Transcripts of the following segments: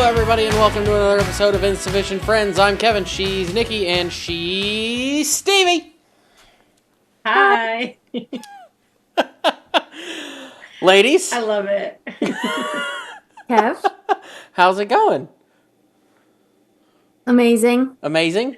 everybody, and welcome to another episode of Insufficient Friends. I'm Kevin, she's Nikki, and she's Stevie. Hi. Ladies. I love it. Kev? How's it going? Amazing. Amazing.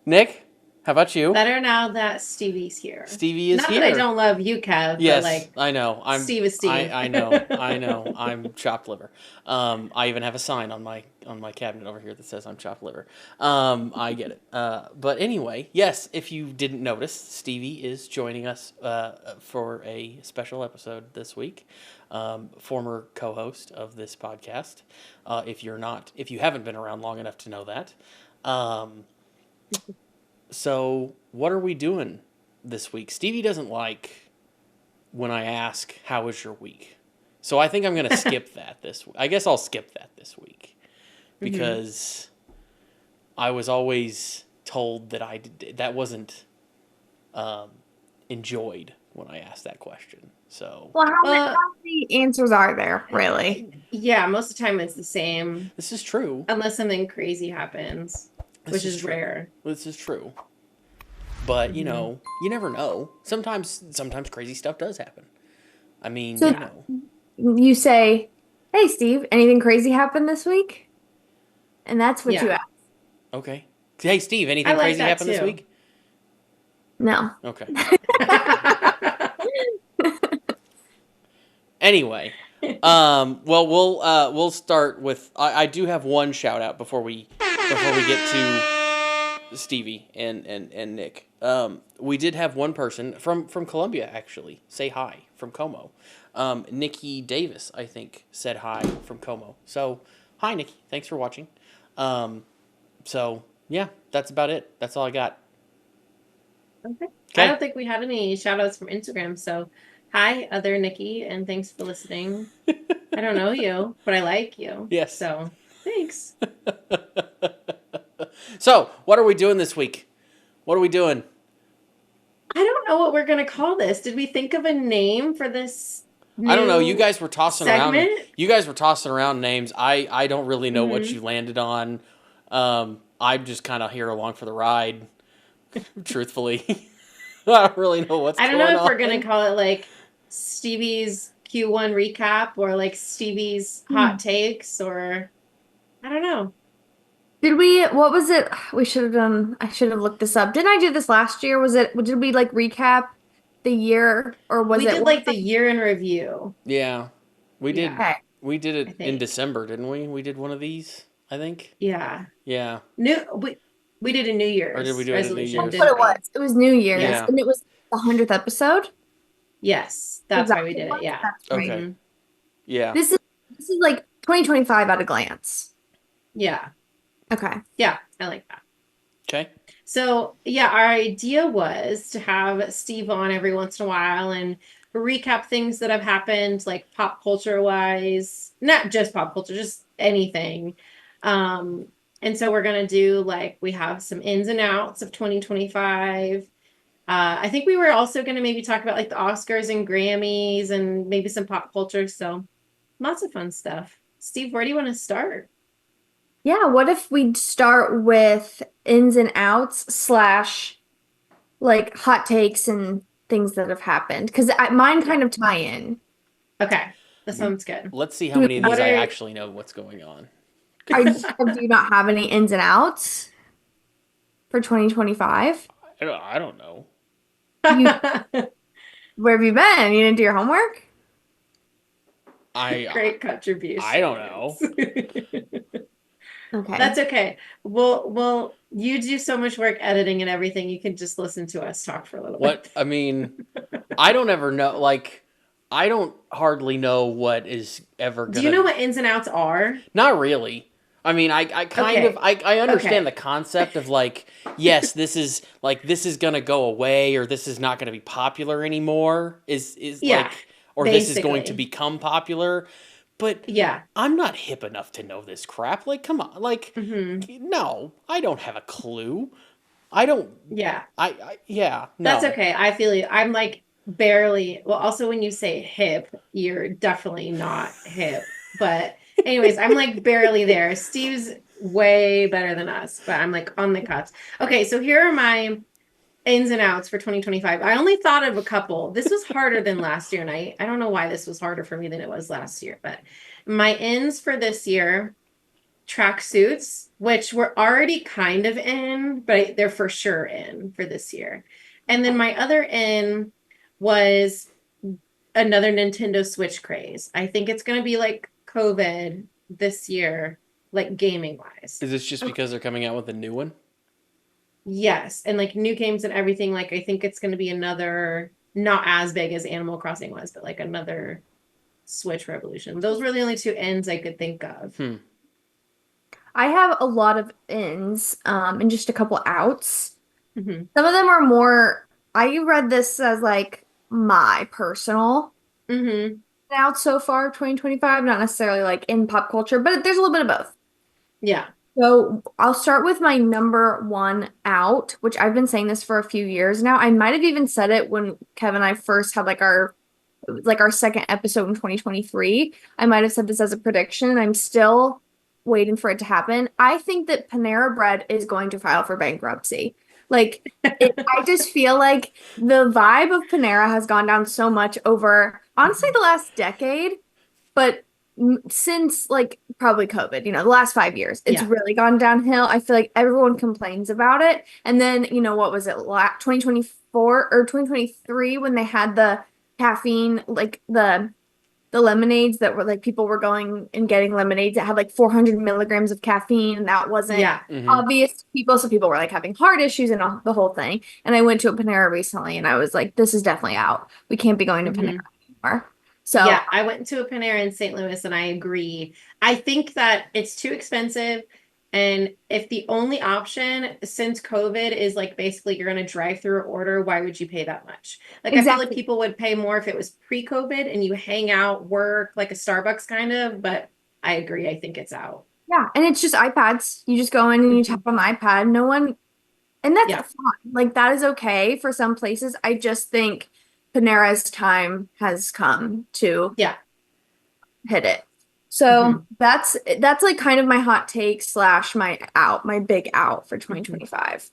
Nick, how about you? Better now that Stevie's here. Stevie is Not here. Not that I don't love you, Kev, yes, but like I know. Steve is Steve. I know. I'm chopped liver. I even have a sign on my cabinet over here that says I'm chopped liver. I get it. But anyway, yes, if you didn't notice, Stevie is joining us for a special episode this week. Former co-host of this podcast. If you haven't been around long enough to know that. So what are we doing this week? Stevie doesn't like when I ask, how was your week? So I think I'm going to skip that this week. I guess I'll skip that this week because I was always told that that wasn't enjoyed when I asked that question. So Well, how many answers are there, really? Yeah, most of the time it's the same. This is true. Unless something crazy happens, which is rare. This is true. But, you know, you never know. Sometimes crazy stuff does happen. I mean, so, you say, hey, Steve, anything crazy happened this week? And that's what you ask. Okay. Hey, Steve, anything crazy happened this week? No. Okay. Anyway, well, we'll start with. I do have one shout out before we get to Stevie and Nick. We did have one person from Colombia actually say hi from Como. Nikki Davis, I think, said hi from Como. So hi, Nikki. Thanks for watching. So yeah, that's about it. That's all I got. Okay. I don't think we had any shout outs from Instagram, so hi, other Nikki, and thanks for listening. I don't know you, but I like you. Yes. So, thanks. So, what are we doing this week? What are we doing? I don't know what we're going to call this. Did we think of a name for this I don't know. You guys were tossing segment? around. You guys were tossing around names. I don't really know what you landed on. I'm just kind of here along for the ride, truthfully. I don't really know what's going on. I don't know if we're going to call it like Stevie's Q1 recap or like Stevie's hot takes or I don't know. What was it? We should have done, I should have looked this up. Didn't I do this last year? Did we like recap the year or was we it? We did like the year in review. Yeah, we did. Okay. We did it in December, didn't we? We did one of these, I think. Yeah. Yeah. We did a New Year's. Or did we do it in New Year's? That's what it was. It was New Year's. Yeah. And it was the 100th episode? Yes. That's why we did it. Yeah. Right. Okay. Yeah. This is like 2025 at a glance. Yeah. Okay. Yeah, I like that. Okay. So, yeah, our idea was to have Steve on every once in a while and recap things that have happened, like pop culture wise, not just pop culture, just anything. And so we're going to do we have some ins and outs of 2025. I think we were also going to maybe talk about like the Oscars and Grammys and maybe some pop culture. So lots of fun stuff. Steve, where do you want to start? Yeah, what if we start with ins and outs / like hot takes and things that have happened? Because mine kind of tie in. Okay, that sounds good. Let's see how many of these I actually know what's going on. Do you not have any ins and outs for 2025? I don't know. Where have you been? You didn't do your homework? Great contribution. I don't know. Okay. That's okay. Well, you do so much work editing and everything. You can just listen to us talk for a little bit. I mean, I don't ever know. Like, I don't hardly know what is ever going to... Do you know what ins and outs are? Not really. I mean, I kind of... I understand the concept of, like, yes, this is going to go away or this is not going to be popular anymore. Or this is going to become popular. But yeah, I'm not hip enough to know this crap. Like, come on. Like, no, I don't have a clue. I don't. Yeah. No. That's okay. I feel you. I'm like barely. Well, also when you say hip, you're definitely not hip. But Anyways, I'm like barely there. Steve's way better than us, but I'm like on the cuts. Okay, so here are my ins and outs for 2025. I only thought of a couple. This was harder than last year, and I don't know why this was harder for me than it was last year, but my ins for this year, track suits, which were already kind of in, but they're for sure in for this year. And then my other in was another Nintendo Switch craze. I think it's going to be like COVID this year, like gaming wise. Is this just because they're coming out with a new one? Yes, and like new games and everything. Like I think it's going to be another, not as big as Animal Crossing was, but like another Switch revolution. Those were the only two ends I could think of. I have a lot of ins, and just a couple outs. Mhm. Some of them are more, I read this as like my personal Mhm. outs so far, 2025, not necessarily like in pop culture, but there's a little bit of both. Yeah. So I'll start with my number one out, which I've been saying this for a few years now. I might have even said it when Kevin and I first had like our second episode in 2023. I might have said this as a prediction, and I'm still waiting for it to happen. I think that Panera Bread is going to file for bankruptcy. I just feel like the vibe of Panera has gone down so much over, honestly, the last decade, but since like probably COVID, the last 5 years, it's Yeah. really gone downhill. I feel like everyone complains about it. And then, what was it, 2024 or 2023 when they had the caffeine, like the lemonades that were like people were going and getting lemonades that had like 400 milligrams of caffeine, and that wasn't Yeah. obvious to people. So people were like having heart issues and the whole thing. And I went to a Panera recently and I was like, this is definitely out. We can't be going to Panera anymore. So yeah, I went to a Panera in St. Louis and I agree. I think that it's too expensive. And if the only option since COVID is like basically you're going to drive through or order, why would you pay that much? Like, I feel like exactly. people would pay more if it was pre-COVID and you hang out, work like a Starbucks kind of, but I agree. I think it's out. Yeah, and it's just iPads. You just go in and you tap on the iPad. No one, and that's Yeah. fine. Like that is okay for some places. I just think Panera's time has come to Yeah. hit it. So that's like kind of my hot take slash my big out for 2025.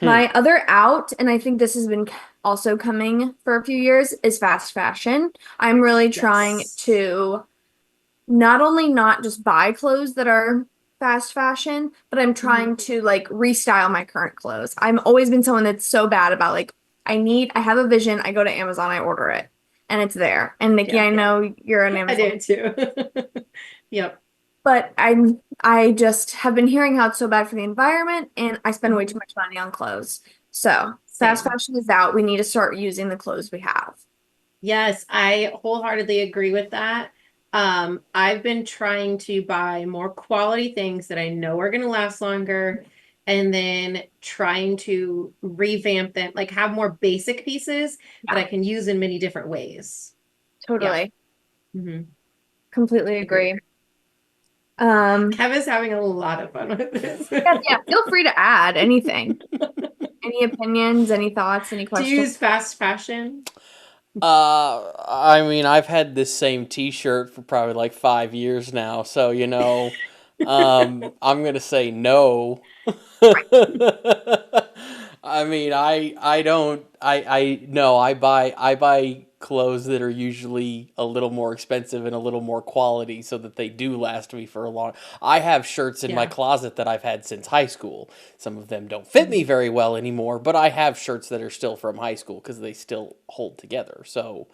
My other out, and I think this has been also coming for a few years, is fast fashion. I'm really trying Yes. to not only not just buy clothes that are fast fashion, but I'm trying to like restyle my current clothes. I've always been someone that's so bad about like I have a vision, I go to Amazon, I order it, and it's there. And Nikki, Yeah. I know you're an I Amazon, do too. Yep. but I just have been hearing how it's so bad for the environment, and I spend way too much money on clothes. So fast Same. fashion is out. We need to start using the clothes we have. Yes, I wholeheartedly agree with that. I've been trying to buy more quality things that I know are going to last longer, and then trying to revamp them, like have more basic pieces that I can use in many different ways. Totally. hmm Completely Agree. agree. Kev is having a lot of fun with this. Yeah, feel free to add anything. Any opinions, any thoughts, any Do questions? you use fast fashion? I mean, I've had this same T-shirt for probably like 5 years now, so I'm gonna say no. I mean, I don't I no, I buy clothes that are usually a little more expensive and a little more quality so that they do last me for a long. I have shirts in my Yeah. closet that I've had since high school. Some of them don't fit me very well anymore, but I have shirts that are still from high school because they still hold together. So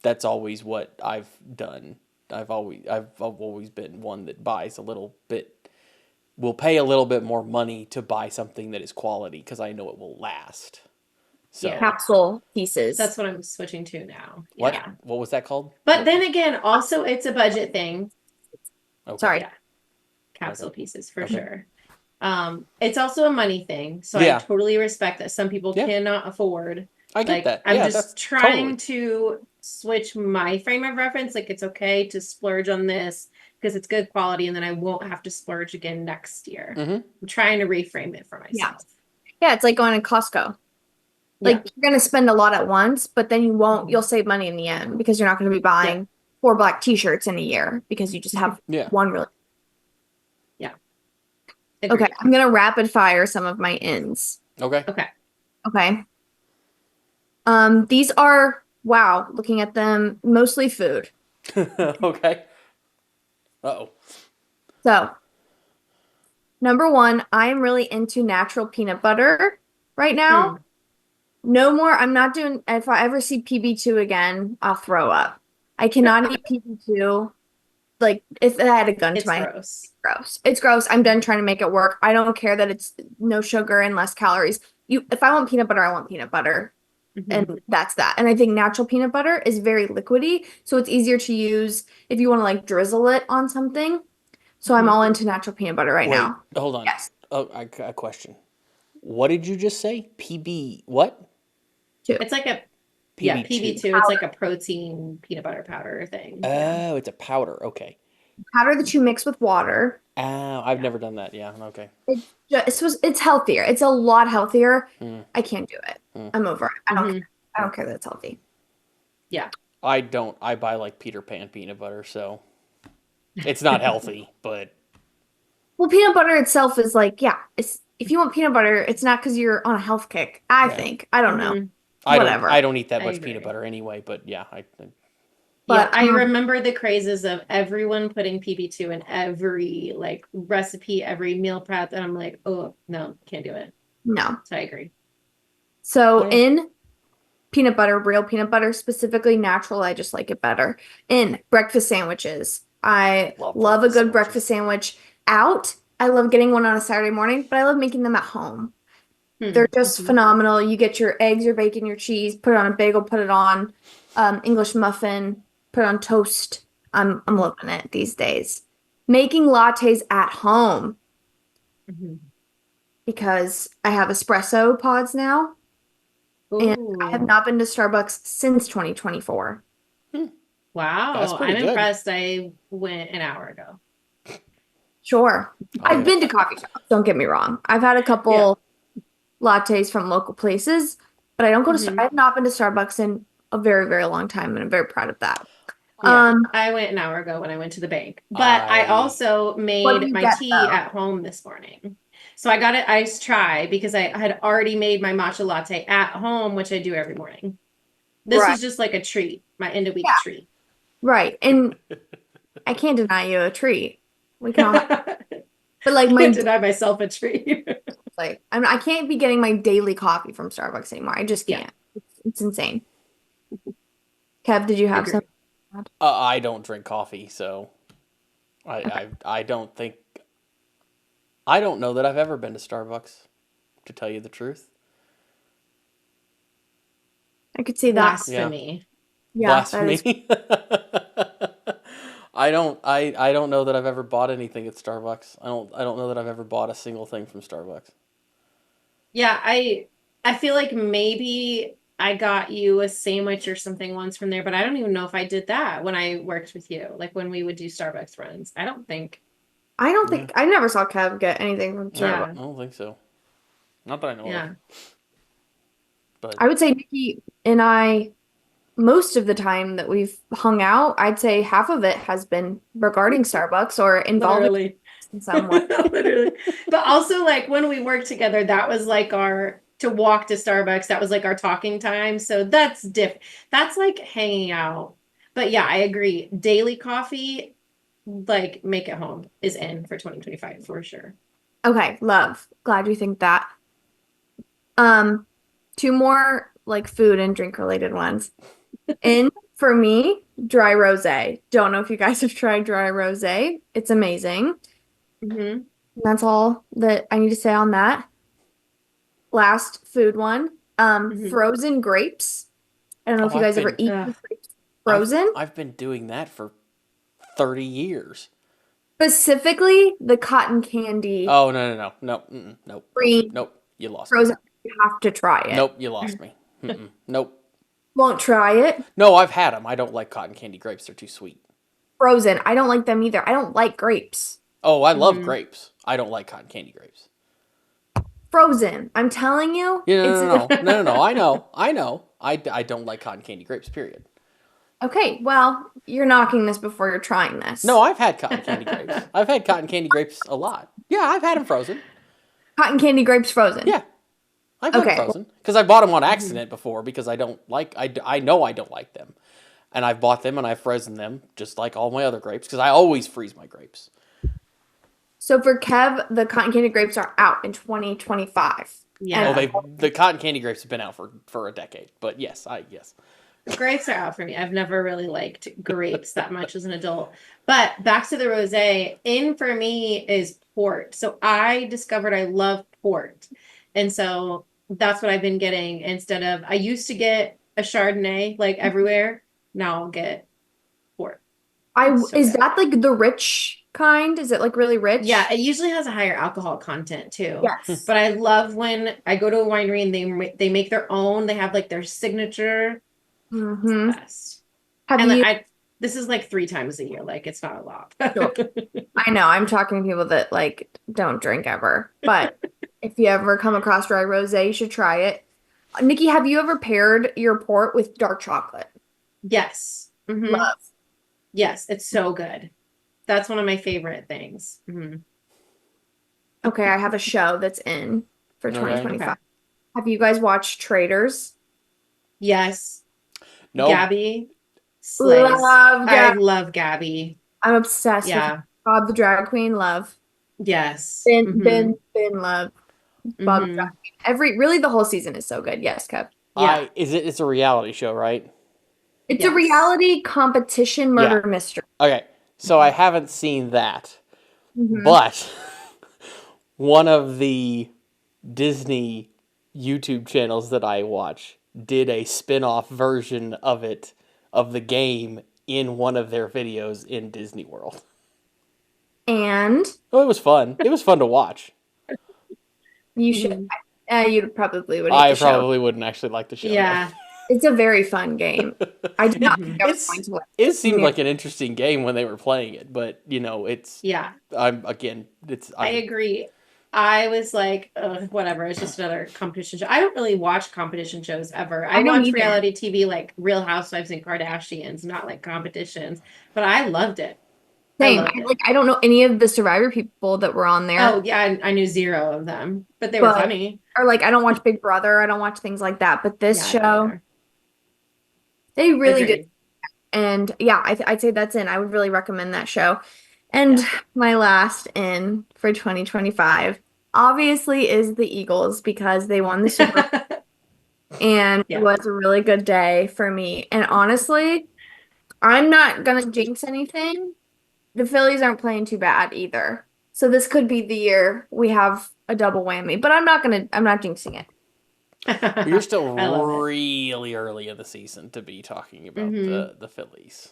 that's always what I've done. I've always been one that buys a little bit, will pay a little bit more money to buy something that is quality because I know it will last. So Yeah. Capsule pieces. That's what I'm switching to now. what Yeah. what was that called? But then again, also it's a budget thing. Okay. Sorry. Yeah. Capsule pieces for Okay. sure. It's also a money thing. So Yeah. I totally respect that some people Yeah. cannot afford. I get Like that. I'm Yeah, just that's trying to switch my frame of reference. Like it's okay to splurge on this because it's good quality and then I won't have to splurge again next year. Mm-hmm. I'm trying to reframe it for myself. Yeah, it's like going to Costco. Like you're gonna spend a lot at once, but then you'll save money in the end because you're not gonna be buying 4 black t-shirts in a year because you just have Yeah. one really. Yeah. Okay, Agreed. I'm gonna rapid fire some of my ins. Okay. Okay. Okay. These are, wow, looking at them, mostly food. Okay. Uh-oh. So, number one, I am really into natural peanut butter right now. No more, I'm not doing, if I ever see PB2 again, I'll throw up. I cannot eat PB2. Like, if I had a gun to It's my head, gross. gross. It's gross. I'm done trying to make it work. I don't care that it's no sugar and less calories. If I want peanut butter, I want peanut butter. And that's that. And I think natural peanut butter is very liquidy, so it's easier to use if you want to like drizzle it on something. So I'm all into natural peanut butter right Wait, now. hold on. Yes. Oh, I got a question. What did you just say? PB what? Two. It's like a PB2. PB2. It's like a protein peanut butter powder thing. Oh, it's a powder. Okay. Powder that you mix with water. Oh, I've never done that. Yeah. Okay. It's healthier. It's a lot healthier. Mm. I can't do it. Mm. I'm over it. I don't care that it's healthy. Yeah. I don't. I buy like Peter Pan peanut butter, so it's not healthy, but Well, peanut butter itself is like, yeah, it's if you want peanut butter, it's not because you're on a health kick. I think. I don't know. Whatever. I don't eat that I much agree. peanut butter anyway, but yeah, But I remember the crazes of everyone putting PB2 in every like recipe, every meal prep, and I'm like, oh no, can't do it. no. So I agree. So Yeah. in peanut butter, real peanut butter, specifically natural, I just like it better. In breakfast sandwiches, I love a good breakfast sandwich. Out, I love getting one on a Saturday morning, but I love making them at home. They're just phenomenal. You get your eggs, your bacon, your cheese, put it on a bagel, put it on English muffin, put it on toast. I'm loving it these days. Making lattes at home because I have espresso pods now, and I have not been to Starbucks since 2024. Wow, That's pretty I'm good. impressed. I went an hour ago. Sure. I've been to coffee shops, don't get me wrong. I've had a couple lattes from local places, but I don't go to I have not been to Starbucks in a very, very long time, and I'm very proud of that. Yeah, I went an hour ago when I went to the bank, but I also What do made you my get, tea though? at home this morning. So I got it iced chai because I had already made my matcha latte at home, which I do every morning. This Right. was just like a treat, my end of week Yeah. treat. Right. And I can't deny you a treat. We can all have, but like I my can't deny myself a treat. like I can't be getting my daily coffee from Starbucks anymore. I just Yeah. can't. It's insane. Kev, did you have Agree. some? I don't drink coffee, so I don't think I don't know that I've ever been to Starbucks, to tell you the truth. I could see that. Blasphemy. Yeah, that is Blasphemy. I don't know that I've ever bought anything at Starbucks. I don't know that I've ever bought a single thing from Starbucks. Yeah, I feel like maybe I got you a sandwich or something once from there, but I don't even know if I did that when I worked with you, like when we would do Starbucks runs. I don't think. I don't think I never saw Kev get anything from Yeah. Starbucks. I don't think so. Not that I know Yeah. of. But I would say Nikki and I, most of the time that we've hung out, I'd say half of it has been regarding Starbucks or involving Literally. in some way. Literally. But also like when we worked together, that was like our to walk to Starbucks, that was like our talking time. So that's different. That's like hanging out. But yeah, I agree. Daily coffee, like make it home is in for 2025 for sure. Okay, love. Glad you think that. Two more like food and drink related ones. In for me, dry rosé. Don't know if you guys have tried dry rosé. It's amazing. That's all that I need to say on that. Last food one. Frozen grapes. I don't know if you guys ever eat grapes frozen. I've been doing that for 30 years. Specifically, the cotton candy. Oh, no. Nope. Free Nope. You lost frozen. me. You have to try it. Nope, you lost me. Nope. Won't try it. No, I've had them. I don't like cotton candy grapes. They're too sweet. Frozen. I don't like them either. I don't like grapes. Oh, I love grapes. I don't like cotton candy grapes. Frozen. I'm telling you. Yeah, no. I know. I don't like cotton candy grapes, period. Okay, well, you're knocking this before you're trying this. No, I've had cotton candy grapes. I've had cotton candy grapes a lot. Yeah, I've had them frozen. Cotton candy grapes frozen. Yeah, I've had them Okay. frozen because I bought them on Mhm. accident before because I don't like. I know I don't like them, and I've bought them and I've frozen them just like all my other grapes because I always freeze my grapes. So for Kev, the cotton candy grapes are out in 2025. Yeah. Oh, the cotton candy grapes have been out for a decade, but yes. Grapes are out for me. I've never really liked grapes that much as an adult. But back to the rosé, in for me is port. So I discovered I love port. And so that's what I've been getting instead of I used to get a Chardonnay like everywhere. Now I'll get port. So Is good. that like the rich kind? Is it like really rich? Yeah, it usually has a higher alcohol content too. Yes. But I love when I go to a winery and they make their own. They have like their signature. Mm-hmm. Best. Have And you? this is like 3 times a year. Like it's not a lot. Sure. I know I'm talking to people that like don't drink ever, but if you ever come across dry rosé, you should try it. Nikki, have you ever paired your port with dark chocolate? Yes. Mhm. Love. Yes, it's so good. That's one of my favorite things. Mhm. Okay, I have a show that's in for Okay. 2025. Okay. Have you guys watched Traders? Yes. No, Gabby slays. Love I Gab. love Gabby. I'm obsessed with Yeah. Bob the Drag Queen. Love. Yes. Ben love. Bob the Drag Mhm. Queen. Really the whole season is so good. Yes, Kev. Yeah. it's a reality show, right? It's a Yes. reality competition murder Yeah. mystery. Okay, so I haven't seen that, Mhm. but one of the Disney YouTube channels that I watch did a spin-off version of the game in one of their videos in Disney World. And Oh, it was fun. It was fun to watch. you should. Mhm. You probably would hate I the show. probably wouldn't actually like the show. Yeah. It's a very fun game. I did not think I was It's going to like it it. seemed like an interesting game when they were playing it, but it's Yeah. I I agree. I was like, ugh, whatever. It's just another competition show. I don't really watch competition shows ever. I I don't watch either. reality TV like Real Housewives and Kardashians, not like competitions. But I loved it. I Same. loved it. I don't know any of the Survivor people that were on there, Oh yeah, I knew zero of them, but they were but funny. or like I don't watch Big Brother. I don't watch things like that. But this Yeah, I don't show, either. they really did. Agreed. And yeah, I'd say that's in. I would really recommend that show. And Yeah. my last in for 2025 obviously is the Eagles because they won the Super Bowl and it Yeah. was a really good day for me. And honestly, I'm not gonna jinx anything. The Phillies aren't playing too bad either. So this could be the year we have a double whammy, but I'm not jinxing it. You're still I love it. really early in the season to be talking about Mhm. the Phillies.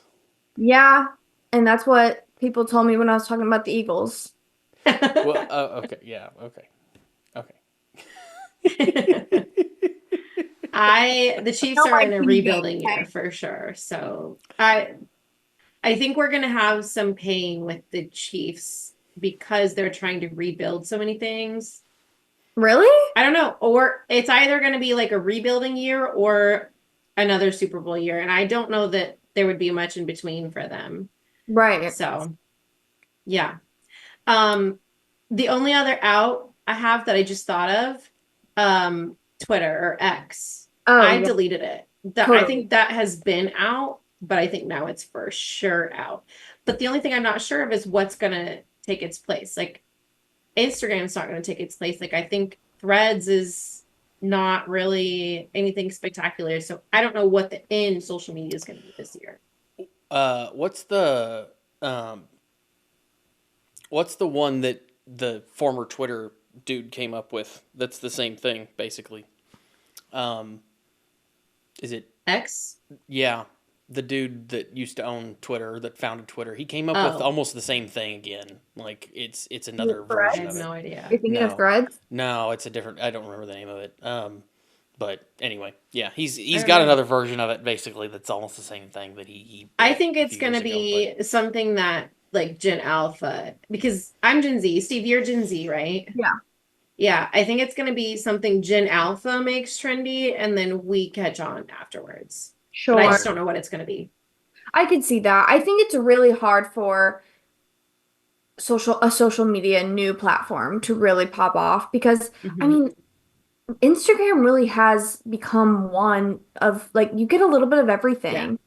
Yeah, and that's what people told me when I was talking about the Eagles. Well, okay, yeah, okay. The Chiefs Don't are like in a these rebuilding games, year for sure. So I think we're gonna have some pain with the Chiefs because they're trying to rebuild so many things. Really? I don't know. Or it's either gonna be like a rebuilding year or another Super Bowl year. And I don't know that there would be much in between for them. Right. So yeah. The only other out I have that I just thought of, Twitter or X. Oh, I yeah, deleted it. I totally. think that has been out, but I think now it's for sure out. But the only thing I'm not sure of is what's gonna take its place. Like Instagram's not gonna take its place. Like I think Threads is not really anything spectacular. So I don't know what the in social media is gonna be this year. What's um the one that the former Twitter dude came up with? That's the same thing, basically. Is it? X? Yeah, the dude that used to own Twitter, that founded Twitter. He came up with Oh, almost the same thing again. Like it's another Threads? I version have of it. no idea. You're thinking of No, Threads? no, it's a different. I don't remember the name of it. But anyway, yeah, he's I don't got know. another version of it basically that's almost the same thing that he I built think a it's few gonna years ago. But be something that like Gen Alpha, because I'm Gen Z. Steve, you're Gen Z, right? Yeah. Yeah, I think it's gonna be something Gen Alpha makes trendy, and then we catch on afterwards. But I Sure. just don't know what it's gonna be. I could see that. I think it's really hard for a social media new platform to really pop off because I Hmm. mean Instagram really has become one of like you get a little bit of Yeah. everything,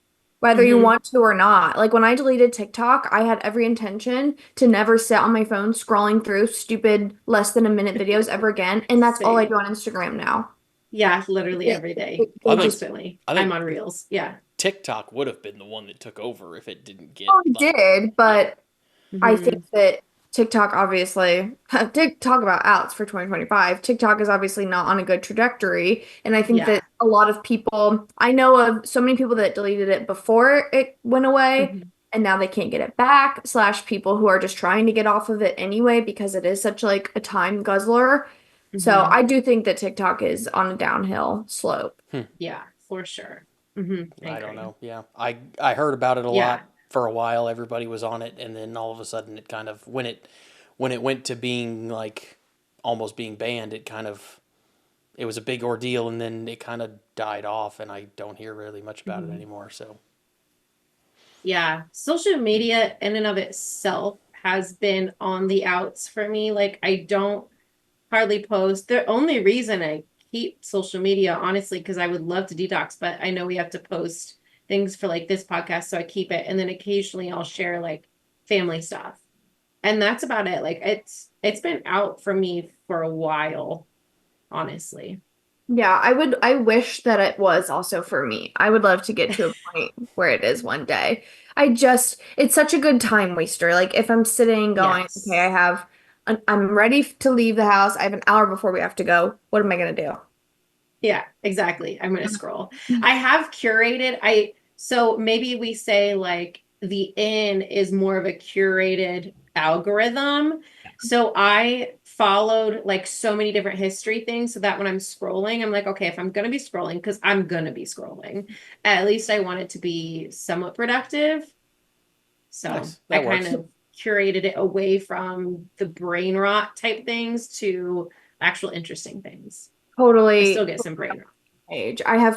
whether you Hmm. want to or not. Like when I deleted TikTok, I had every intention to never sit on my phone scrolling through stupid less than a minute videos ever again, and that's all I Same. do on Instagram now. Yeah, literally every day, I They think just constantly. I I'm think on Reels. Yeah. TikTok would have been the one that took over if it didn't get oh, I like, did, yeah. but I think Hmm. that TikTok obviously, TikTok about outs for 2025. TikTok is obviously not on a good trajectory. And I think Yeah. that a lot of people, I know of so many people that deleted it before it went away Hmm. and now they can't get it back, slash people who are just trying to get off of it anyway because it is such like a time guzzler. So Hmm. I do think that TikTok is on a downhill slope. Hmm. Yeah, for sure. I I don't agree. know. Yeah, I heard about it a Yeah. lot for a while. Everybody was on it, and then all of a sudden, it kind of when it went to being like almost being banned, it kind of it was a big ordeal, and then it kind of died off, and I don't hear really much about it Hmm. anymore. So Yeah. Social media in and of itself has been on the outs for me. Like, I don't hardly post. The only reason I keep social media, honestly, because I would love to detox, but I know we have to post things for like this podcast, so I keep it. And then occasionally I'll share like family stuff. And that's about it. Like it's been out for me for a while, honestly. Yeah, I wish that it was also for me. I would love to get to a point where it is one day. It's such a good time waster. Like if I'm sitting going, okay, Yes. I'm ready to leave the house. I have an hour before we have to go. What am I gonna do? Yeah, exactly. I'm gonna scroll. I have curated. So maybe we say like the in is more of a curated algorithm. So I followed like so many different history things so that when I'm scrolling, I'm like, okay, if I'm gonna be scrolling, because I'm gonna be scrolling, at least I want it to be somewhat productive. So nice, I that kind works. of curated it away from the brain rot type things to actual interesting things. I still Totally get some brain rot. page. I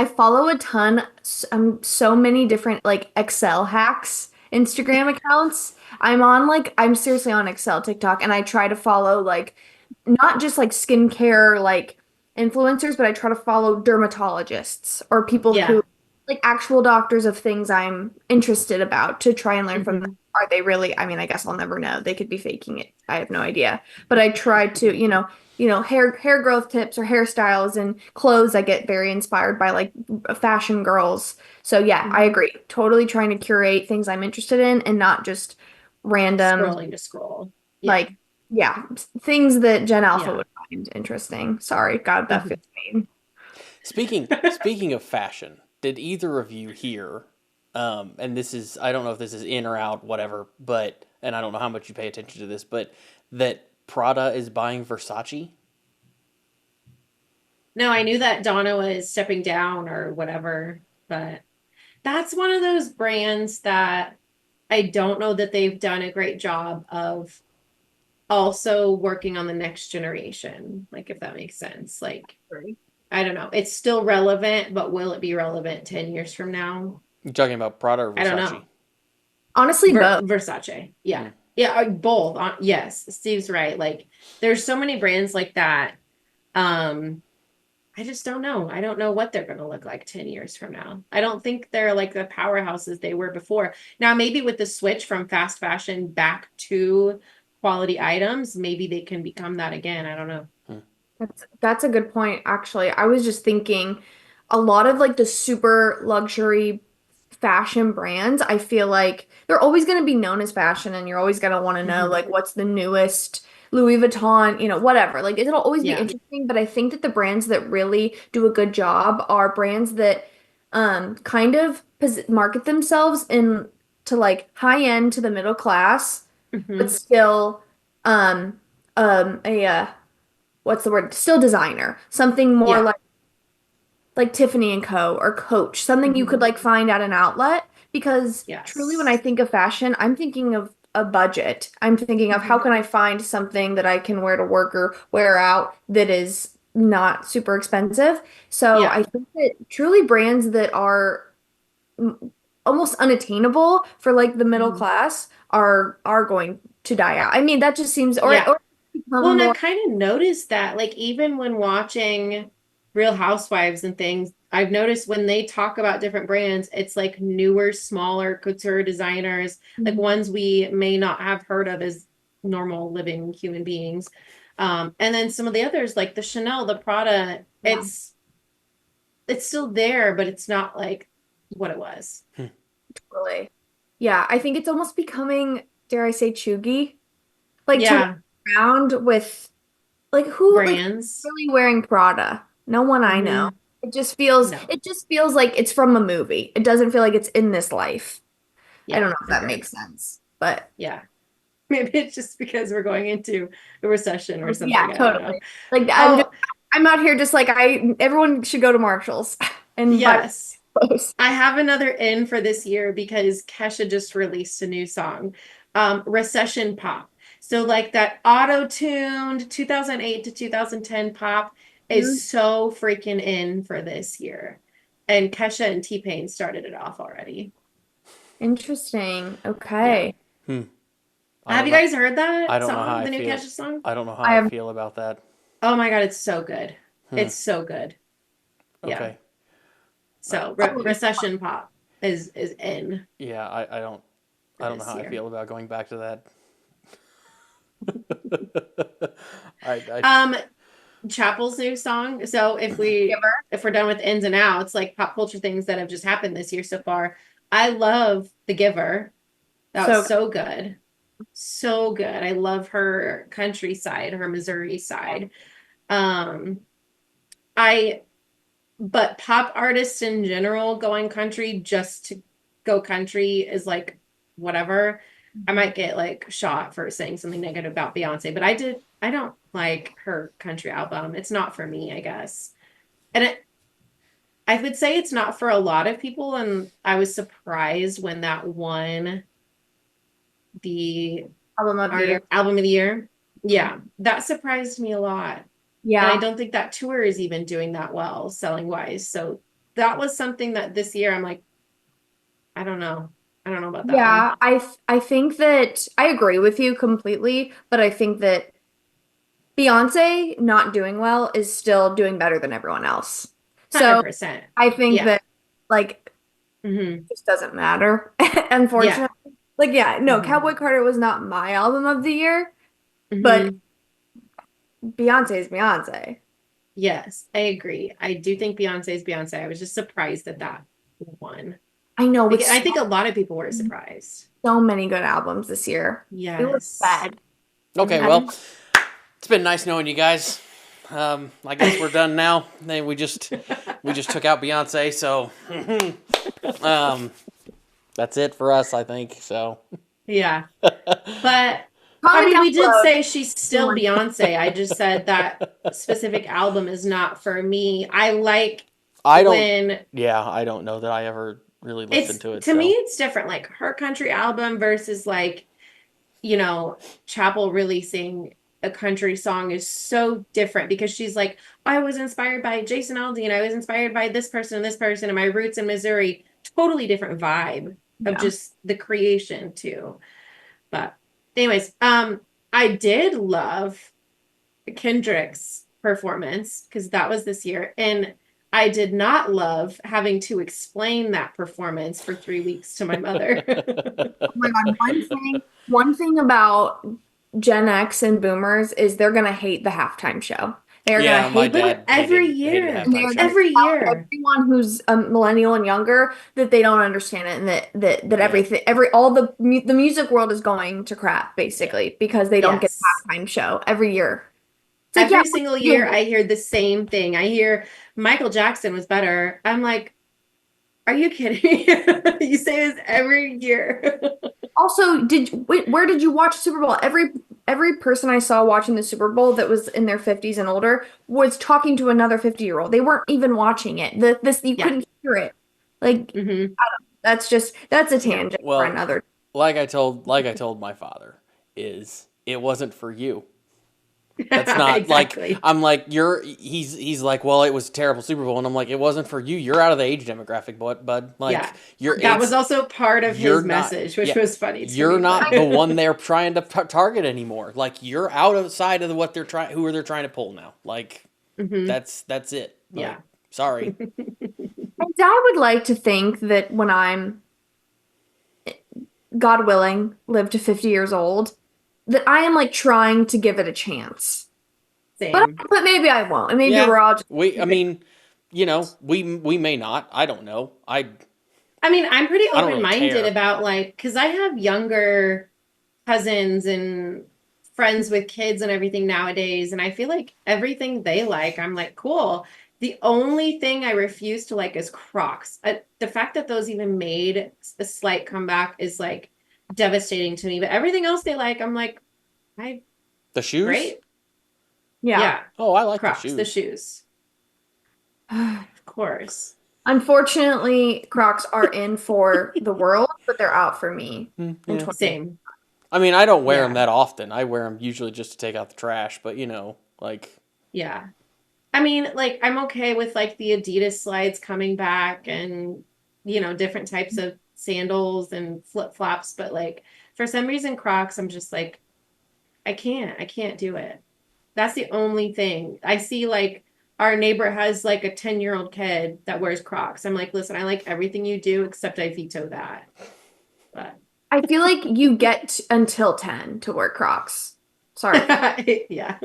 follow a ton, so many different like Excel hacks Instagram accounts. I'm seriously on Excel TikTok and I try to follow like not just like skincare like influencers, but I try to follow dermatologists or people Yeah. who like actual doctors of things I'm interested about to try and learn from them. Hmm. Are they really? I mean, I guess I'll never know. They could be faking it. I have no idea. But I try to, hair growth tips or hairstyles and clothes. I get very inspired by like fashion girls. So yeah, I Hmm. agree. Totally trying to curate things I'm interested in and not just random Scrolling to scroll. Yeah. like yeah, things that Gen Alpha Yeah. would find interesting. Sorry, God, that Hmm. feels mean. Speaking of fashion, did either of you hear? And this is I don't know if this is in or out, whatever, but and I don't know how much you pay attention to this, but that Prada is buying Versace. No, I knew that Donna was stepping down or whatever, but that's one of those brands that I don't know that they've done a great job of also working on the next generation. Like, if that makes sense. Like, I don't know. It's still relevant, but will it be relevant 10 years from now? You talking about Prada or I don't Versace? know. Honestly, both. Versace. Yeah. Hmm. Yeah, both. Yes, Steve's right. Like there's so many brands like that. Um, I just don't know. I don't know what they're going to look like 10 years from now. I don't think they're like the powerhouses they were before. Now, maybe with the switch from fast fashion back to quality items, maybe they can become that again. I don't know. Hmm. That's a good point, actually. I was just thinking a lot of like the super luxury fashion brands, I feel like they're always going to be known as fashion and you're always going to want to know Hmm. like what's the newest Louis Vuitton, whatever. Like it'll always be Yeah. interesting, but I think that the brands that really do a good job are brands that kind of market themselves in to like high end to the middle class, but Hmm. still um a what's the word? Still designer. Something more Yeah. like Tiffany and Co. or Coach. Something you could Hmm. like find at an outlet because truly when I Yes. think of fashion, I'm thinking of a budget. I'm thinking of how Hmm. can I find something that I can wear to work or wear out that is not super expensive. So Yeah. I think that truly brands that are almost unattainable for like the middle class are going to die out. I mean, that just seems Yeah. or become Well, and more I've kind of noticed that, like, even when watching Real Housewives and things, I've noticed when they talk about different brands, it's like newer, smaller couture designers, like ones we may not have heard of as normal living human beings. And then some of the others, like the Chanel, the Prada, Yeah. it's still there, but it's not like what it was. Totally. Yeah, I think it's almost becoming, dare I say, chuggy. Like to walk Yeah, around with like who like brands. really wearing Prada? No one I know. Hmm. No. It just feels like it's from a movie. It doesn't feel like it's in this life. I don't Yeah, know if I that agree. makes sense. But Yeah. Maybe it's just because we're going into a recession or yeah, something. I don't know. totally. Like Oh, I'm out here just like everyone should go to Marshall's and buy yes. clothes. I have another in for this year because Kesha just released a new song, Recession Pop. So like that auto-tuned 2008 to 2010 pop is Mhm. so freaking in for this year. And Kesha and T-Pain started it off already. Interesting. Yeah. Okay. Hmm. I Have don't you know. guys heard I that don't know how song, I the new feel. Kesha song? I don't know how I I have feel about that. Oh my God, it's so good. Hmm. It's so good. Yeah. Okay. Uh, So oh, recession pop is in yeah, for I don't know this how I year. feel about going back to that. I Um, Chapel's new song. So Giver. if we're done with ins and outs, like pop culture things that have just happened this year so far, I love The Giver. That was So so good. So good. I love her countryside, her Missouri side. Um, I but pop artists in general going country just to go country is like whatever. I might get like shot for saying something negative about Beyonce, but I don't like her country album. It's not for me, I guess. And I would say it's not for a lot of people, and I was surprised when that won the album of the year. art album of the year. Yeah, that surprised me a lot. And I Yeah. don't think that tour is even doing that well selling wise. So that was something that this year I'm like, I don't know. I don't know about that one. Yeah, I think that I agree with you completely, but I think that Beyonce not doing well is still doing better than everyone else. So 100%. I think Yeah. that like Hmm. it just doesn't matter, Yeah. unfortunately. Like yeah, no, Hmm. Cowboy Carter was not my album of the year, but Hmm. Beyonce is Beyonce. Yes, I agree. I do think Beyonce is Beyonce. I was just surprised that that won. I know Like, with I think a lot of people were surprised. so many good albums this year. It was Yes. bad. Okay, Hmm. well, it's been nice knowing you guys. I guess we're done now. We just took out Beyonce, so um, that's it for us, I think. So Yeah. But I Comment mean, down we did below. say she's still Beyonce. I just said that specific album is not for me. I like I don't. when Yeah, I don't know that I ever really listened it's to it. to me So it's different. Like her country album versus like, Chapel releasing a country song is so different because she's like, I was inspired by Jason Aldean. I was inspired by this person, and my roots in Missouri. Totally different vibe of Yeah. just the creation too. But anyways, I did love Kendrick's performance because that was this year. And I did not love having to explain that performance for 3 weeks to my mother. Oh my God, one thing about Gen X and boomers is they're gonna hate the halftime show. They're gonna yeah, my hate But dad every hated year, and halftime they're gonna show. every tell year. everyone who's a millennial and younger that they don't understand it and that Yeah, everything all the music world is going to crap yeah. basically because they don't get Yes. the halftime show every year. It's like, yeah, Every single we're year, doing it. I hear the same thing. I hear Michael Jackson was better. I'm like, are you kidding me? You say this every year. Also, where did you watch Super Bowl? Every person I saw watching the Super Bowl that was in their 50s and older was talking to another 50-year-old. They weren't even watching it. This you Yeah. couldn't hear it. Like Hmm. that's a Yeah. tangent for Well, another. like I told my father, it wasn't for you. That's not Exactly. like I'm like he's like, well, it was a terrible Super Bowl, and I'm like, it wasn't for you. You're out of the age demographic, bud. Yeah. Like you're That was it's also part of you're his not message, which yeah was funny to you're me. not But the one they're trying to target anymore. Like you're outside of what they're trying to pull now. Like Mhm. that's it. Like Yeah. sorry. And I would like to think that when I'm, God willing, live to 50 years old, that I am like trying to give it a chance. But Same. but maybe I won't. And maybe Yeah, we're all just I mean, we may not. I don't know. I mean, I'm pretty I don't really open-minded care. about like, because I have younger cousins and friends with kids and everything nowadays, and I feel like everything they like, I'm like, cool. The only thing I refuse to like is Crocs. The fact that those even made a slight comeback is like devastating to me. But everything else they like, I'm like, I The shoes? great. yeah. Yeah, Oh, I like the Crocs, the shoes. shoes, of course. Unfortunately, Crocs are in for the world, but they're out for me in Yeah. 20. Same. I mean, I don't wear them Yeah, that often. I wear them usually just to take out the trash, but like yeah. I mean, like I'm okay with like the Adidas slides coming back and different types of sandals and flip-flops, but like for some reason Crocs, I'm just like I can't do it. That's the only thing. I see like our neighbor has like a 10-year-old kid that wears Crocs. I'm like, "Listen, I like everything you do except I veto that." But I feel like you get until 10 to wear Crocs. Sorry. yeah.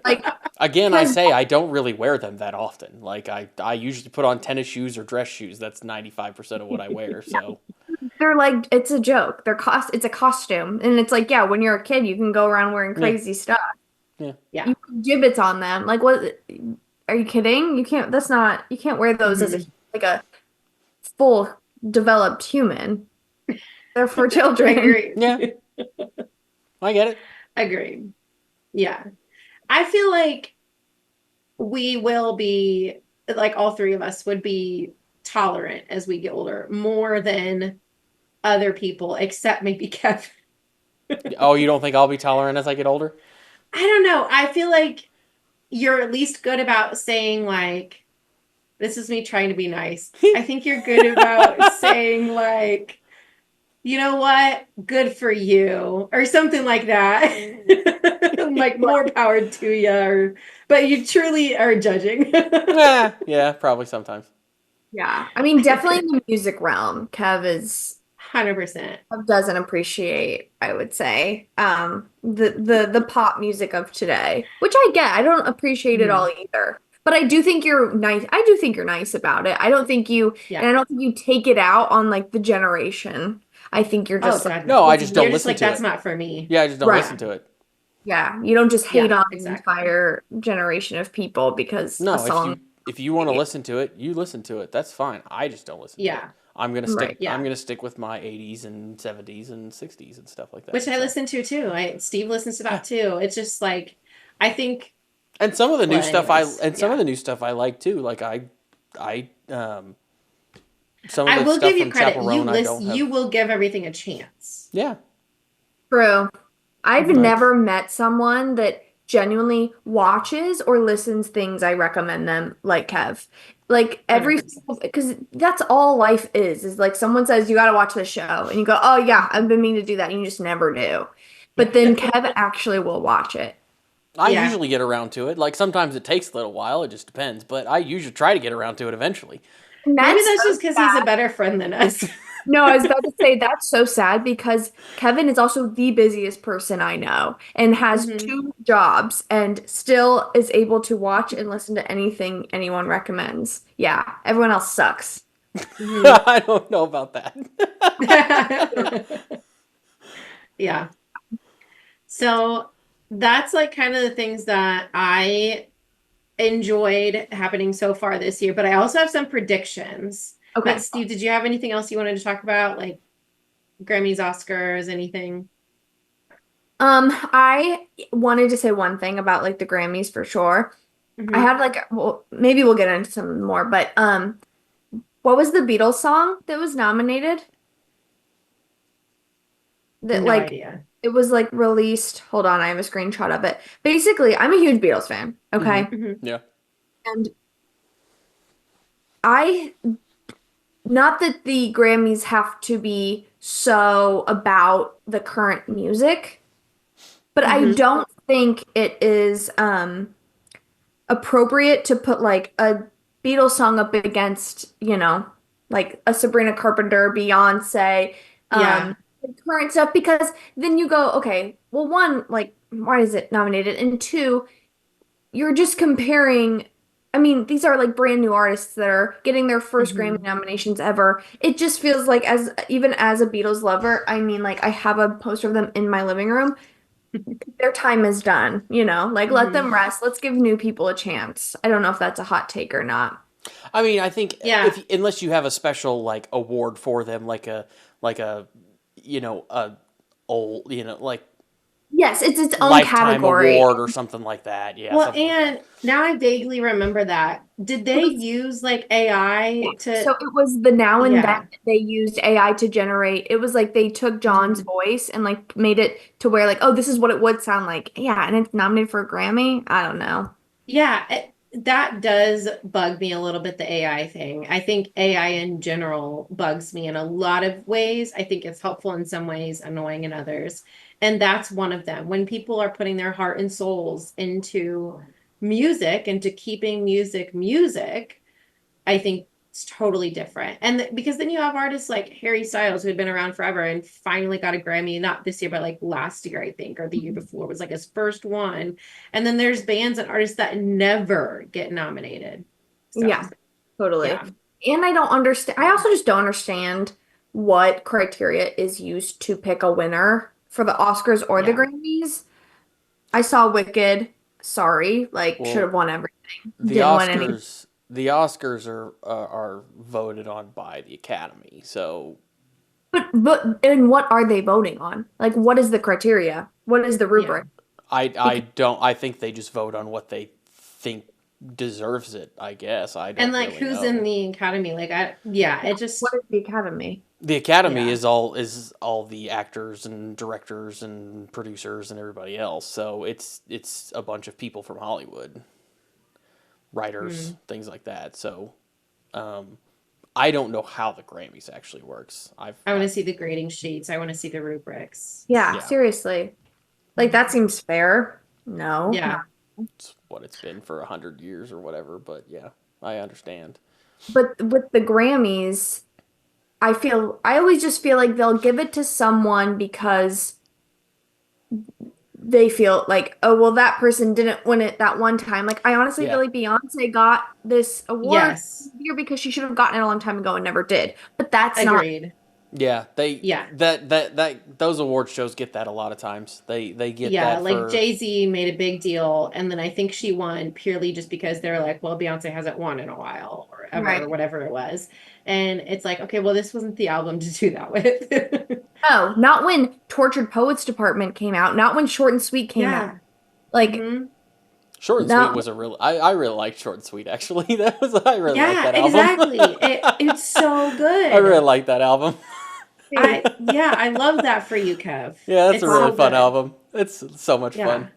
Like, again, I 'cause say I don't really wear them that often. Like I usually put on tennis shoes or dress shoes. That's 95% of what I wear. So they're like, it's a joke. It's a costume. And it's like, yeah, when you're a kid, you can go around wearing yeah, crazy stuff. yeah. Yeah. You put gibbets on them. Like, what? Are you kidding? You can't wear those as Mhm. like a full developed human. They're for I children. agree. Yeah, I get it. Agreed. Yeah. I feel like we will be like all three of us would be tolerant as we get older more than other people, except maybe Kev. Oh, you don't think I'll be tolerant as I get older? I don't know. I feel like you're at least good about saying like, this is me trying to be nice. I think you're good about saying like, you know what? Good for you, or something like that. Like more power to you, but you truly are judging. Yeah, probably sometimes. Yeah. I mean, definitely in the music realm, 100%. Kev doesn't appreciate, I would say, the pop music of today, which I get. I don't appreciate it all Mhm. either. But I do think you're nice. I do think you're nice about it. Yeah. And I don't think you take it out on like the generation. I think you're Oh just like, God, no. No, I just You're don't just listen like, to that's it. not for me. Yeah, I just don't right. listen to it. Yeah, you don't just hate Yeah, on an exactly. entire generation of people because a No, song. if you want to listen to it, you listen to it. That's fine. I just don't listen to it. Yeah, Right. I'm yeah. gonna stick with my 80s and 70s and 60s and stuff like that. Which I So listen to too. Steve listens to yeah, that too. It's just like, I think, and some of the new well, stuff anyways, some of yeah. the new stuff I like too. Like I some of I the will stuff give you from credit. Chaperone I don't You have. will give everything a chance. Yeah, True. I've Mhm. like never met someone that genuinely watches or listens things I recommend them like Kev. Like every 100%. because that's all life is like someone says you got to watch this show and you go, "Oh yeah, I've been meaning to do that." And you just never do. But then Kev actually will watch it. I Yeah. usually get around to it. Like sometimes it takes a little while. It just depends. But I usually try to get around to it eventually. And Maybe that's that's so just because he's a sad. better friend than us. No, I was about to say that's so sad because Kevin is also the busiest person I know and has Hmm. two jobs and still is able to watch and listen to anything anyone recommends. Yeah, everyone else sucks. Hmm. I don't know about that. Yeah. So that's like kind of the things that I enjoyed happening so far this year, but I also have some predictions. But Okay. Steve, did you have anything else you wanted to talk about? Like Grammys, Oscars, anything? I wanted to say one thing about like the Grammys for sure. I Hmm. had like well, maybe we'll get into some more, but what was the Beatles song that was nominated? That No like idea. It was like released. Hold on, I have a screenshot of it. Basically, I'm a huge Beatles fan, okay? Mhm. Yeah. And I, not that the Grammys have to be so about the current music, but I Mhm. don't think it is appropriate to put like a Beatles song up against, like a Sabrina Carpenter, Beyonce, Yeah. current stuff because then you go, okay, well, one, like, why is it nominated? And two, you're just comparing. I mean, these are like brand new artists that are getting their first Grammy Mhm. nominations ever. It just feels like as even as a Beatles lover, I mean, like I have a poster of them in my living room. Their time is done, like let them Mhm. rest. Let's give new people a chance. I don't know if that's a hot take or not. I mean, I think Yeah. if unless you have a special like award for them, like a a old like Yes, it's its own lifetime category. award or something like that. Yeah, Well, something like that. and now I vaguely remember that. Did It they was use like AI so to, it was the now and then yeah. that they used AI to generate. It was like they took John's Mhm. voice and like made it to where like, oh, this is what it would sound like. Yeah, and it's nominated for a Grammy. I don't know. Yeah, that does bug me a little bit, the AI thing. I think AI in general bugs me in a lot of ways. I think it's helpful in some ways, annoying in others. And that's one of them. When people are putting their heart and souls into music, into keeping music music, I think it's totally different. And because then you have artists like Harry Styles, who had been around forever and finally got a Grammy, not this year, but like last year, I think, or the year before, was like his first one. And then there's bands and artists that never get nominated. So, Yeah, totally. yeah. And I don't understand. I also just don't understand what criteria is used to pick a winner for the Oscars or the Yeah. Grammys. I saw Wicked. Sorry, like should have Well, won everything. the Didn't win any. Oscars are voted on by the Academy. So But and what are they voting on? Like, what is the criteria? What is the Yeah. rubric? I Because don't I think they just vote on what they think deserves it. I guess I And don't like really who's in know. the academy? Like, yeah, it what just, is the Academy? The Academy yeah. is all the actors and directors and producers and everybody else. So it's a bunch of people from Hollywood, writers, Hmm. things like that. So um, I don't know how the Grammys actually works. I want to see the grading sheets. I want to see the rubrics. Yeah, Yeah, seriously. Like that seems fair. No, Yeah. not. it's what it's been for 100 years or whatever. But yeah, I understand. But with the Grammys, I always just feel like they'll give it to someone because they feel like, oh, well, that person didn't win it that one time. Like, I honestly feel Yeah, like Beyonce got this award Yes. here because she should have gotten it a long time ago and never did. But that's not, Agreed. yeah. They Yeah. that those award shows get that a lot of times. They get Yeah, that like for Jay-Z made a big deal, and then I think she won purely just because they're like, well, Beyonce hasn't won in a while or ever or right. whatever it was. And it's like, okay, well, this wasn't the album to do that with. No, not when Tortured Poets Department came out, not when Short and Sweet came out. Yeah. Like, Hmm. Short and Sweet no, was a real. I really liked Short and Sweet actually. I really liked Yeah, that album. exactly. It's so I really good. liked that album. Yeah, I love that for you, Kev. Yeah, that's a It's really so fun good. album. It's so much fun.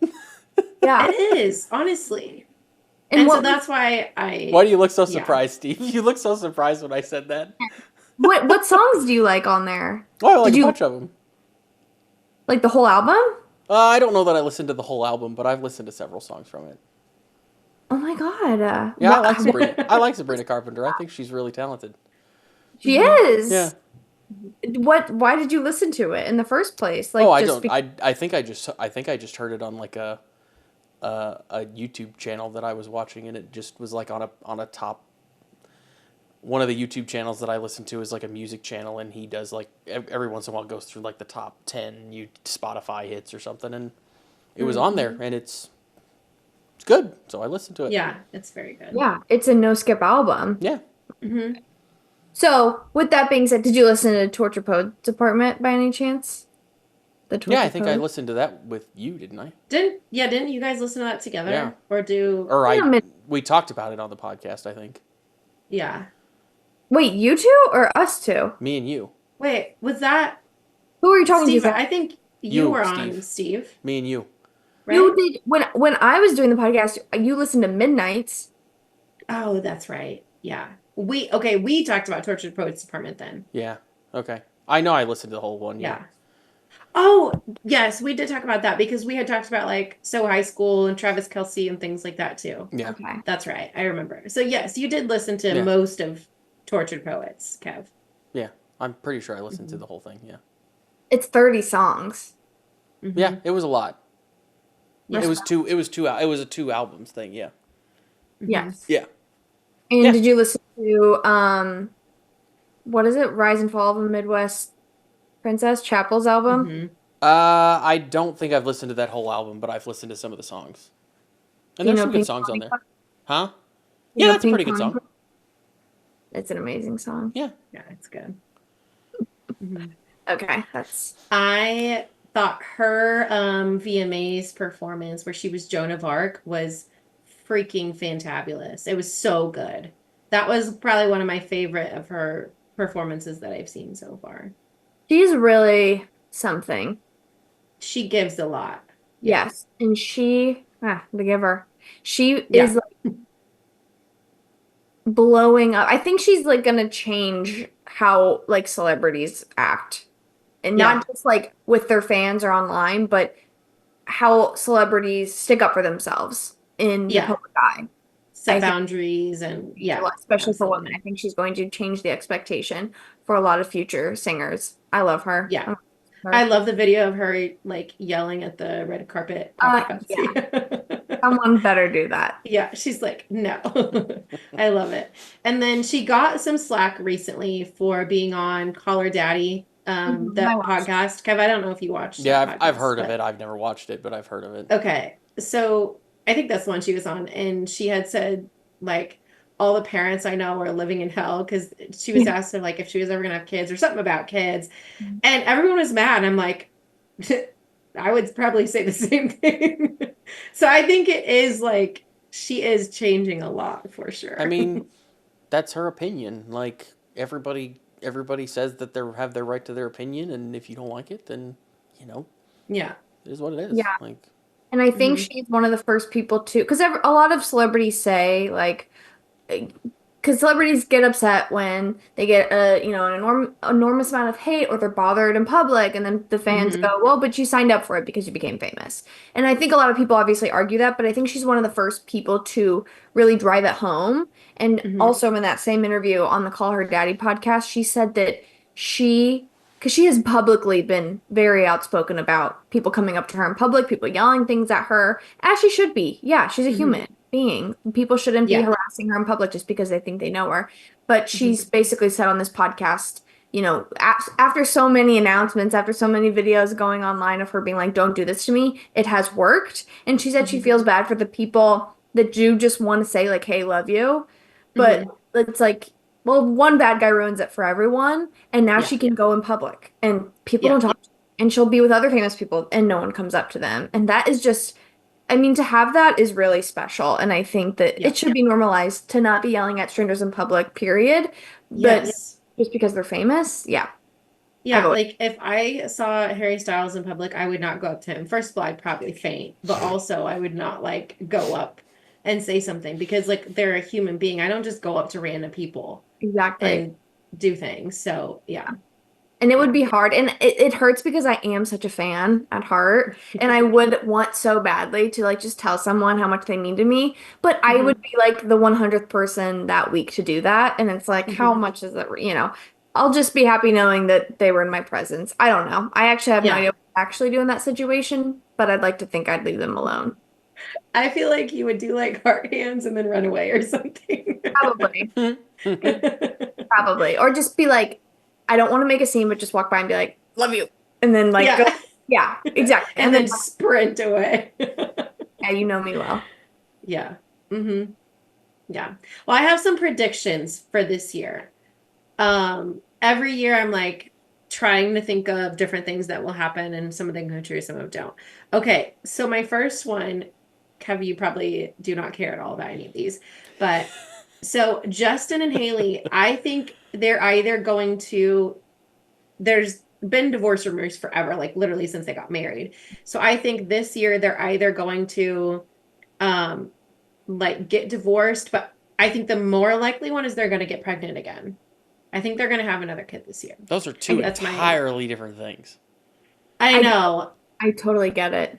Yeah, yeah. it is, honestly. And And so what was that's why Why do you look so yeah. surprised, Steve? You look so surprised when I said that. what songs do you like on there? Oh, I like Did a you bunch of them. like the whole album? I don't know that I listened to the whole album, but I've listened to several songs from it. Oh my God. Yeah, I like What Sabrina. I like Sabrina Carpenter. I think she's really talented. she Hmm. Yeah. is. Why did you listen to it in the first place? Oh, Like I just don't. because I think I just heard it on like a YouTube channel that I was watching, and it just was like on a top. One of the YouTube channels that I listen to is like a music channel, and he does like every once in a while goes through like the top 10 Spotify hits or something, and it was on there, Hmm. and it's good, so I listened to it. Yeah, it's very good. yeah, it's a no skip album. Yeah, Hmm. So, with that being said, did you listen to Torture Poets Department by any chance? The yeah, I Torture think I Poets? listened to that with you, didn't I? Didn't you guys listen to that Yeah, together? Or do, or Wait a I minute. we talked about it on the podcast. I think yeah. Wait, you two or us two? me and you. Wait, was that Who are you talking to, Steve? Kev? I think You were Steve. on, Steve, Me and you. right? You did when I was doing the podcast, you listened to Midnights. Oh, that's right. Yeah. We talked about Tortured Poets Department then. Yeah. Okay. I know I listened to the whole one. Yeah. Yeah. Oh, yes, we did talk about that because we had talked about like So High School and Travis Kelce and things like that too. Yeah. Okay. That's right. I remember. So yes, you did listen to Yeah. most of Tortured Poets, Kev. Yeah. I'm pretty sure I listened to Mhm. the whole thing. Yeah. It's 30 songs. Mhm. Yeah. It was a lot. Yeah. It was two. It was two. It was a 2 albums thing. Yeah. Mhm. Yes. Yeah. And Yeah. did you listen to what is it? Rise and Fall of a Midwest Princess Chapel's album? Mhm. I don't think I've listened to that whole album, but I've listened to some of the songs. And Do you there's know some good Pink songs on Pony there. Club? Huh? You Yeah, know that's a Pink pretty good Pony song. Club? It's an amazing song. Yeah. Yeah, it's good. Mhm. Okay, that's I thought her VMA's performance where she was Joan of Arc was freaking fantabulous. It was so good. That was probably one of my favorite of her performances that I've seen so far. she's really something. She gives a lot. Yeah. Yes, and the giver. She Yeah. is like blowing up. I think she's like gonna change how like celebrities act. And Yeah. not just like with their fans or online, but how celebrities stick up for themselves in the Yeah. public eye. Set I think boundaries and yeah, especially for women. absolutely. I think she's going to change the expectation for a lot of future singers. I love her. Yeah. I love her. I love the video of her like yelling at the red carpet paparazzi. Someone better do that. Yeah, she's like, no. I love it. And then she got some slack recently for being on Call Her Daddy, I that watched. podcast. Kev, I don't know if you watched Yeah, that I've podcast, heard of but it. I've never watched it, but I've heard of it. okay. So I think that's the one she was on, and she had said like all the parents I know are living in hell because she was asked her like if she was ever gonna have kids or something about kids, and everyone was mad. I'm like, I would probably say the same thing. So I think it is like she is changing a lot for sure. I mean, that's her opinion. Like everybody says that they have their right to their opinion, and if you don't like it, then yeah. it is what it is. Yeah. Like, And I think Mhm. she's one of the first people to, because a lot of celebrities say like, because celebrities get upset when they get an enormous amount of hate or they're bothered in public, and then the fans Mhm. go, well, but you signed up for it because you became famous. And I think a lot of people obviously argue that, but I think she's one of the first people to really drive it home. And Mhm. also in that same interview on the Call Her Daddy podcast, she said that because she has publicly been very outspoken about people coming up to her in public, people yelling things at her, as she should be. Yeah, she's a Mhm. human being. People shouldn't be Yeah. harassing her in public just because they think they know her. But Mhm. she's basically said on this podcast, after so many announcements, after so many videos going online of her being like, don't do this to me, it has worked. And she said she Mhm. feels bad for the people that do just want to say, like, hey, love you. But Mhm. it's like, well, one bad guy ruins it for everyone. And now Yeah. she can go in public and people Yeah. don't talk to her. And she'll be with other famous people and no one comes up to them. And that is just, I mean, to have that is really special. And I think that Yeah. it should be normalized to not be yelling at strangers in public, period. But Yes. just because they're famous, yeah. Yeah, like if I saw Harry Styles in public, I would not go up to him. First of all, I'd probably faint, but also I would not like go up and say something because like they're a human being. I don't just go up to random people Exactly. and do things. So yeah. And it would Yeah. be hard. And it hurts because I am such a fan at heart. And I would want so badly to like just tell someone how much they mean to me. But I would be like the 100th person that week to do that. And it's like, how much is that, I'll just be happy knowing that they were in my presence. I don't know. I actually have no Yeah. idea what to actually do in that situation, but I'd like to think I'd leave them alone. I feel like you would do like heart hands and then run away or something. Probably. Probably. Or just be like, I don't want to make a scene, but just walk by and be like, love you. And then like Yeah. go. Yeah, exactly. And then sprint away. yeah, you know me well. Yeah. Mm-hmm. Yeah. Well, I have some predictions for this year. Every year I'm like trying to think of different things that will happen, and some of them come true, some of them don't. Okay, so my first one, Kev, you probably do not care at all about any of these, but so Justin and Haley, I think they're either going to been divorce rumors forever, like literally since they got married. So I think this year they're either going to um like get divorced, but I think the more likely one is they're going to get pregnant again. I think they're going to have another kid this year. Those are two That's entirely different things. I I know. I totally get it.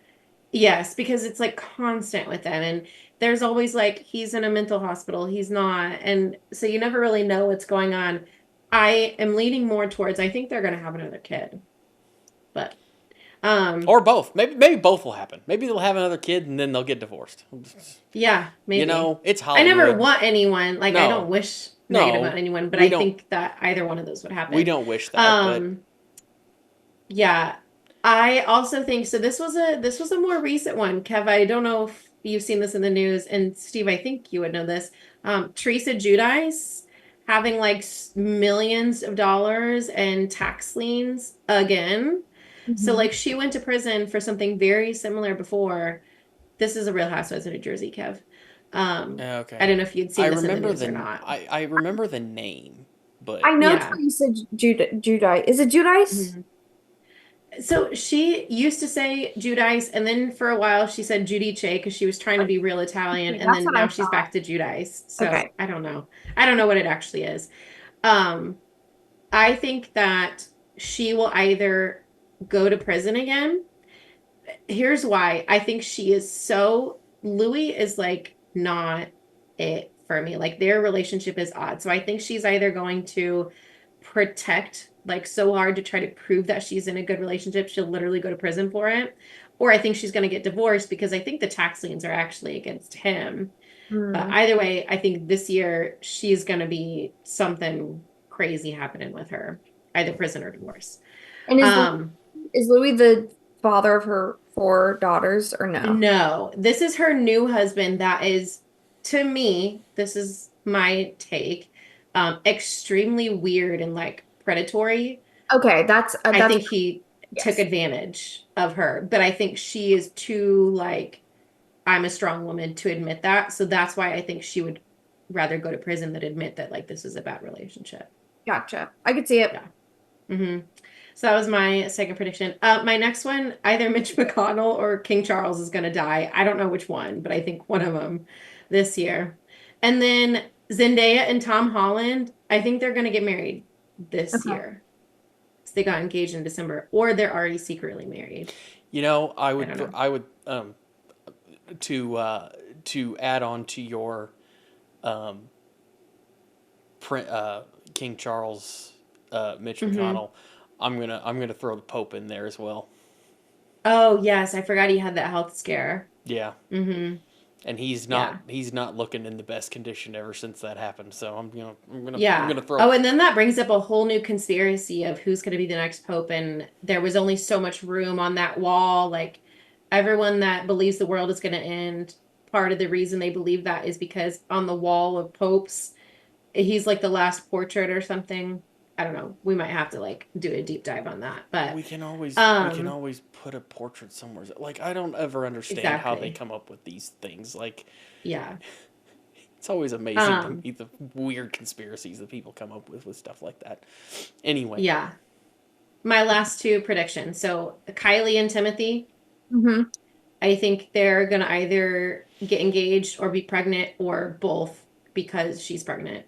Yes, because it's like constant with them. And there's always like, he's in a mental hospital, he's not. And so you never really know what's going on. I am leaning more towards, I think they're going to have another kid. But, Or both. Maybe both will happen. Maybe they'll have another kid and then they'll get divorced. yeah, maybe. You know, it's I Hollywood. never want anyone, like, I No. don't wish No, negative on anyone, but we I don't- think that either one of those would happen. We don't wish that, Yeah. I also think so this was a more recent one. Kev, I don't know if you've seen this in the news, and Steve, I think you would know this. Teresa Giudice having like millions of dollars in tax liens again. So Mhm. like she went to prison for something very similar before. This is a Real Housewives of New Jersey, Kev. okay. I don't know if you'd seen this in the news or not. I remember the name, but I know Yeah. Teresa Judice. Is it Judice? Mhm. So she used to say Judice, and then for a while she said Judice because she was trying to be real Italian, Okay, and that's then what I now she's thought. back to Judice. So Okay. I don't know. I don't know what it actually is. Um, I think that she will either go to prison again. Here's why. I think she is so Louis is like not it for me. Like their relationship is odd. So I think she's either going to protect like so hard to try to prove that she's in a good relationship, she'll literally go to prison for it. Or I think she's going to get divorced because I think the tax liens are actually against him. But Hmm. either way, I think this year she's going to be something crazy happening with her, either prison or divorce. And Um, is Louis the father of her four daughters or no? no, this is her new husband that is, to me, this is my take, extremely weird and like predatory. Okay, I that's think he took yes. advantage of her, but I think she is too like I'm a strong woman to admit that. So that's why I think she would rather go to prison than admit that like this is a bad relationship. Gotcha. I could see it. Yeah. hmm So that was my second prediction. My next one, either Mitch McConnell or King Charles is going to die. I don't know which one, but I think one of them this year. And then Zendaya and Tom Holland, I think they're going to get married this Okay. year. They got engaged in December, or they're already secretly married. you know, I don't know. I would to add on to your um, King Charles, Mitch hmm McConnell. I'm gonna throw the Pope in there as well. Oh, yes, I forgot he had that health scare. Yeah, hmm and Yeah. he's not looking in the best condition ever since that happened. So I'm Yeah. gonna throw. Oh, and then that brings up a whole new conspiracy of who's going to be the next pope. And there was only so much room on that wall. Like everyone that believes the world is going to end, part of the reason they believe that is because on the wall of popes, he's like the last portrait or something. I don't know. We might have to like do a deep dive on that. But We can um always put a portrait somewhere. Like I don't ever understand how they exactly. come up with these things. Like Yeah. it's always amazing to Um me the weird conspiracies that people come up with stuff like that. Anyway, yeah. My last two predictions. So Kylie and Timothy, Mm-hmm. I think they're gonna either get engaged or be pregnant or both because she's pregnant.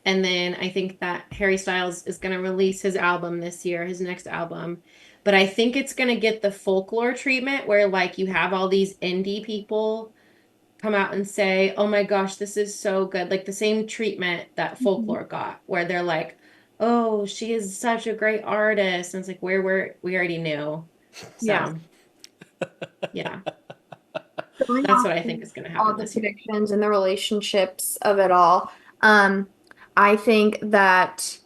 And then I think that Harry Styles is gonna release his album this year, his next album. But I think it's gonna get the folklore treatment where like you have all these indie people come out and say, "Oh my gosh, this is so good." Like the same treatment that folklore got, where they're like, "Oh, she is such a great artist." And it's like we already knew. Yes. So, yeah. Going That's off what I of think is going to all happen the this year. predictions and the relationships of it all, um, I think that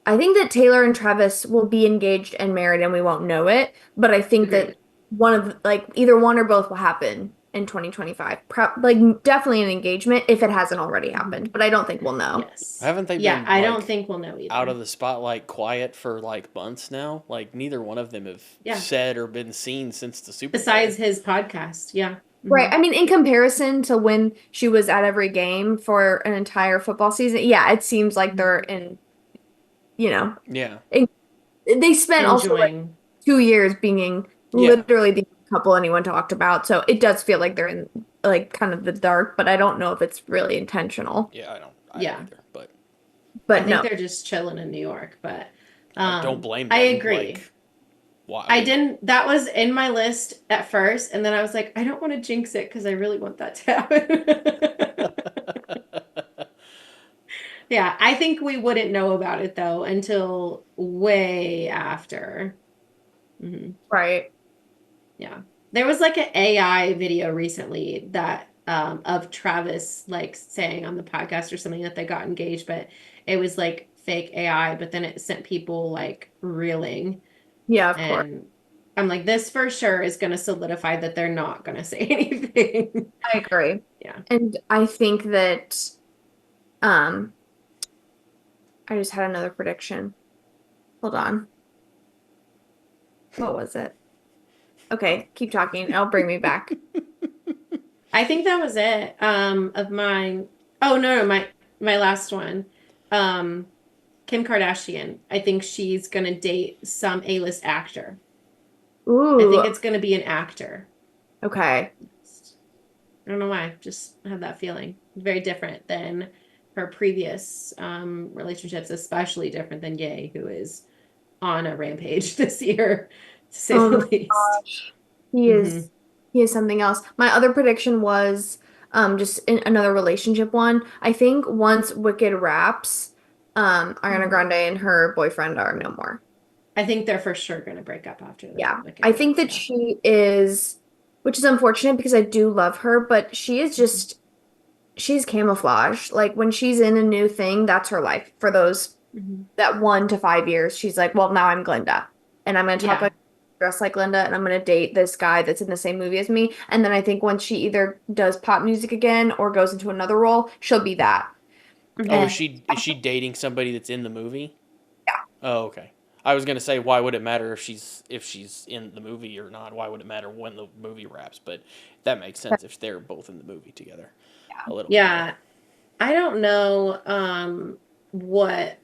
I think that Taylor and Travis will be engaged and married and we won't know it, but I think that Agreed. one of like either one or both will happen in 2025. Like definitely an engagement if it hasn't already happened, but I don't think we'll know. Yes. haven't they Yeah, been I don't like think we'll know out either. of the spotlight quiet for like months now? Like neither one of them have Yeah. said or been seen since the Super Besides Bowl. his podcast. Yeah. Right. I mean, in comparison to when she was at every game for an entire football season, yeah, it seems like they're in you know, Yeah. and they spent also like Enjoying. 2 years being Yeah. literally the couple anyone talked about. So it does feel like they're in like kind of the dark, but I don't know if it's really intentional. Yeah, I don't Yeah. either, but I But think no, they're just chilling in New York, but I don't blame I them. agree. Like, why? I I mean, didn't, that was in my list at first, and then I was like, I don't want to jinx it because I really want that to happen. Yeah, I think we wouldn't know about it though until way after. Hmm. right. Yeah. There was like an AI video recently that of Travis like saying on the podcast or something that they got engaged, but it was like fake AI, but then it sent people like reeling. Yeah, of course. And I'm like, this for sure is going to solidify that they're not going to say anything. I agree. Yeah. And I think that um I just had another prediction. Hold on. What was it? Okay, keep talking. It'll bring me back. I think that was it of mine. Oh no, my last one. Um Kim Kardashian. I think she's going to date some A-list actor. I Ooh, think it's going to be an actor. okay. I don't know why. Just had that feeling. Very different than her previous relationships, especially different than Ye, who is on a rampage this year, to say Oh the my least. gosh. He Hmm. is he is something else. My other prediction was just in another relationship one. I think once Wicked wraps, Ariana Grande and her boyfriend are no more. I think they're for sure going to break up after the Yeah. Wicked I think wraps. that Yeah. she is, which is unfortunate because I do love her, but she is just she's camouflage. Like when she's in a new thing, that's her life for those Hmm. that 1 to 5 years. She's like, well, now I'm Glinda, and I'm gonna talk Yeah. like dress like Glinda, and I'm gonna date this guy that's in the same movie as me. And then I think once she either does pop music again or goes into another role, she'll be that. oh, Hmm. And is she dating somebody that's in the movie? yeah, Oh, okay. I was gonna say, why would it matter if she's in the movie or not? Why would it matter when the movie wraps? But that makes sense if they're both in the movie together. A little bit more. Yeah. I don't know what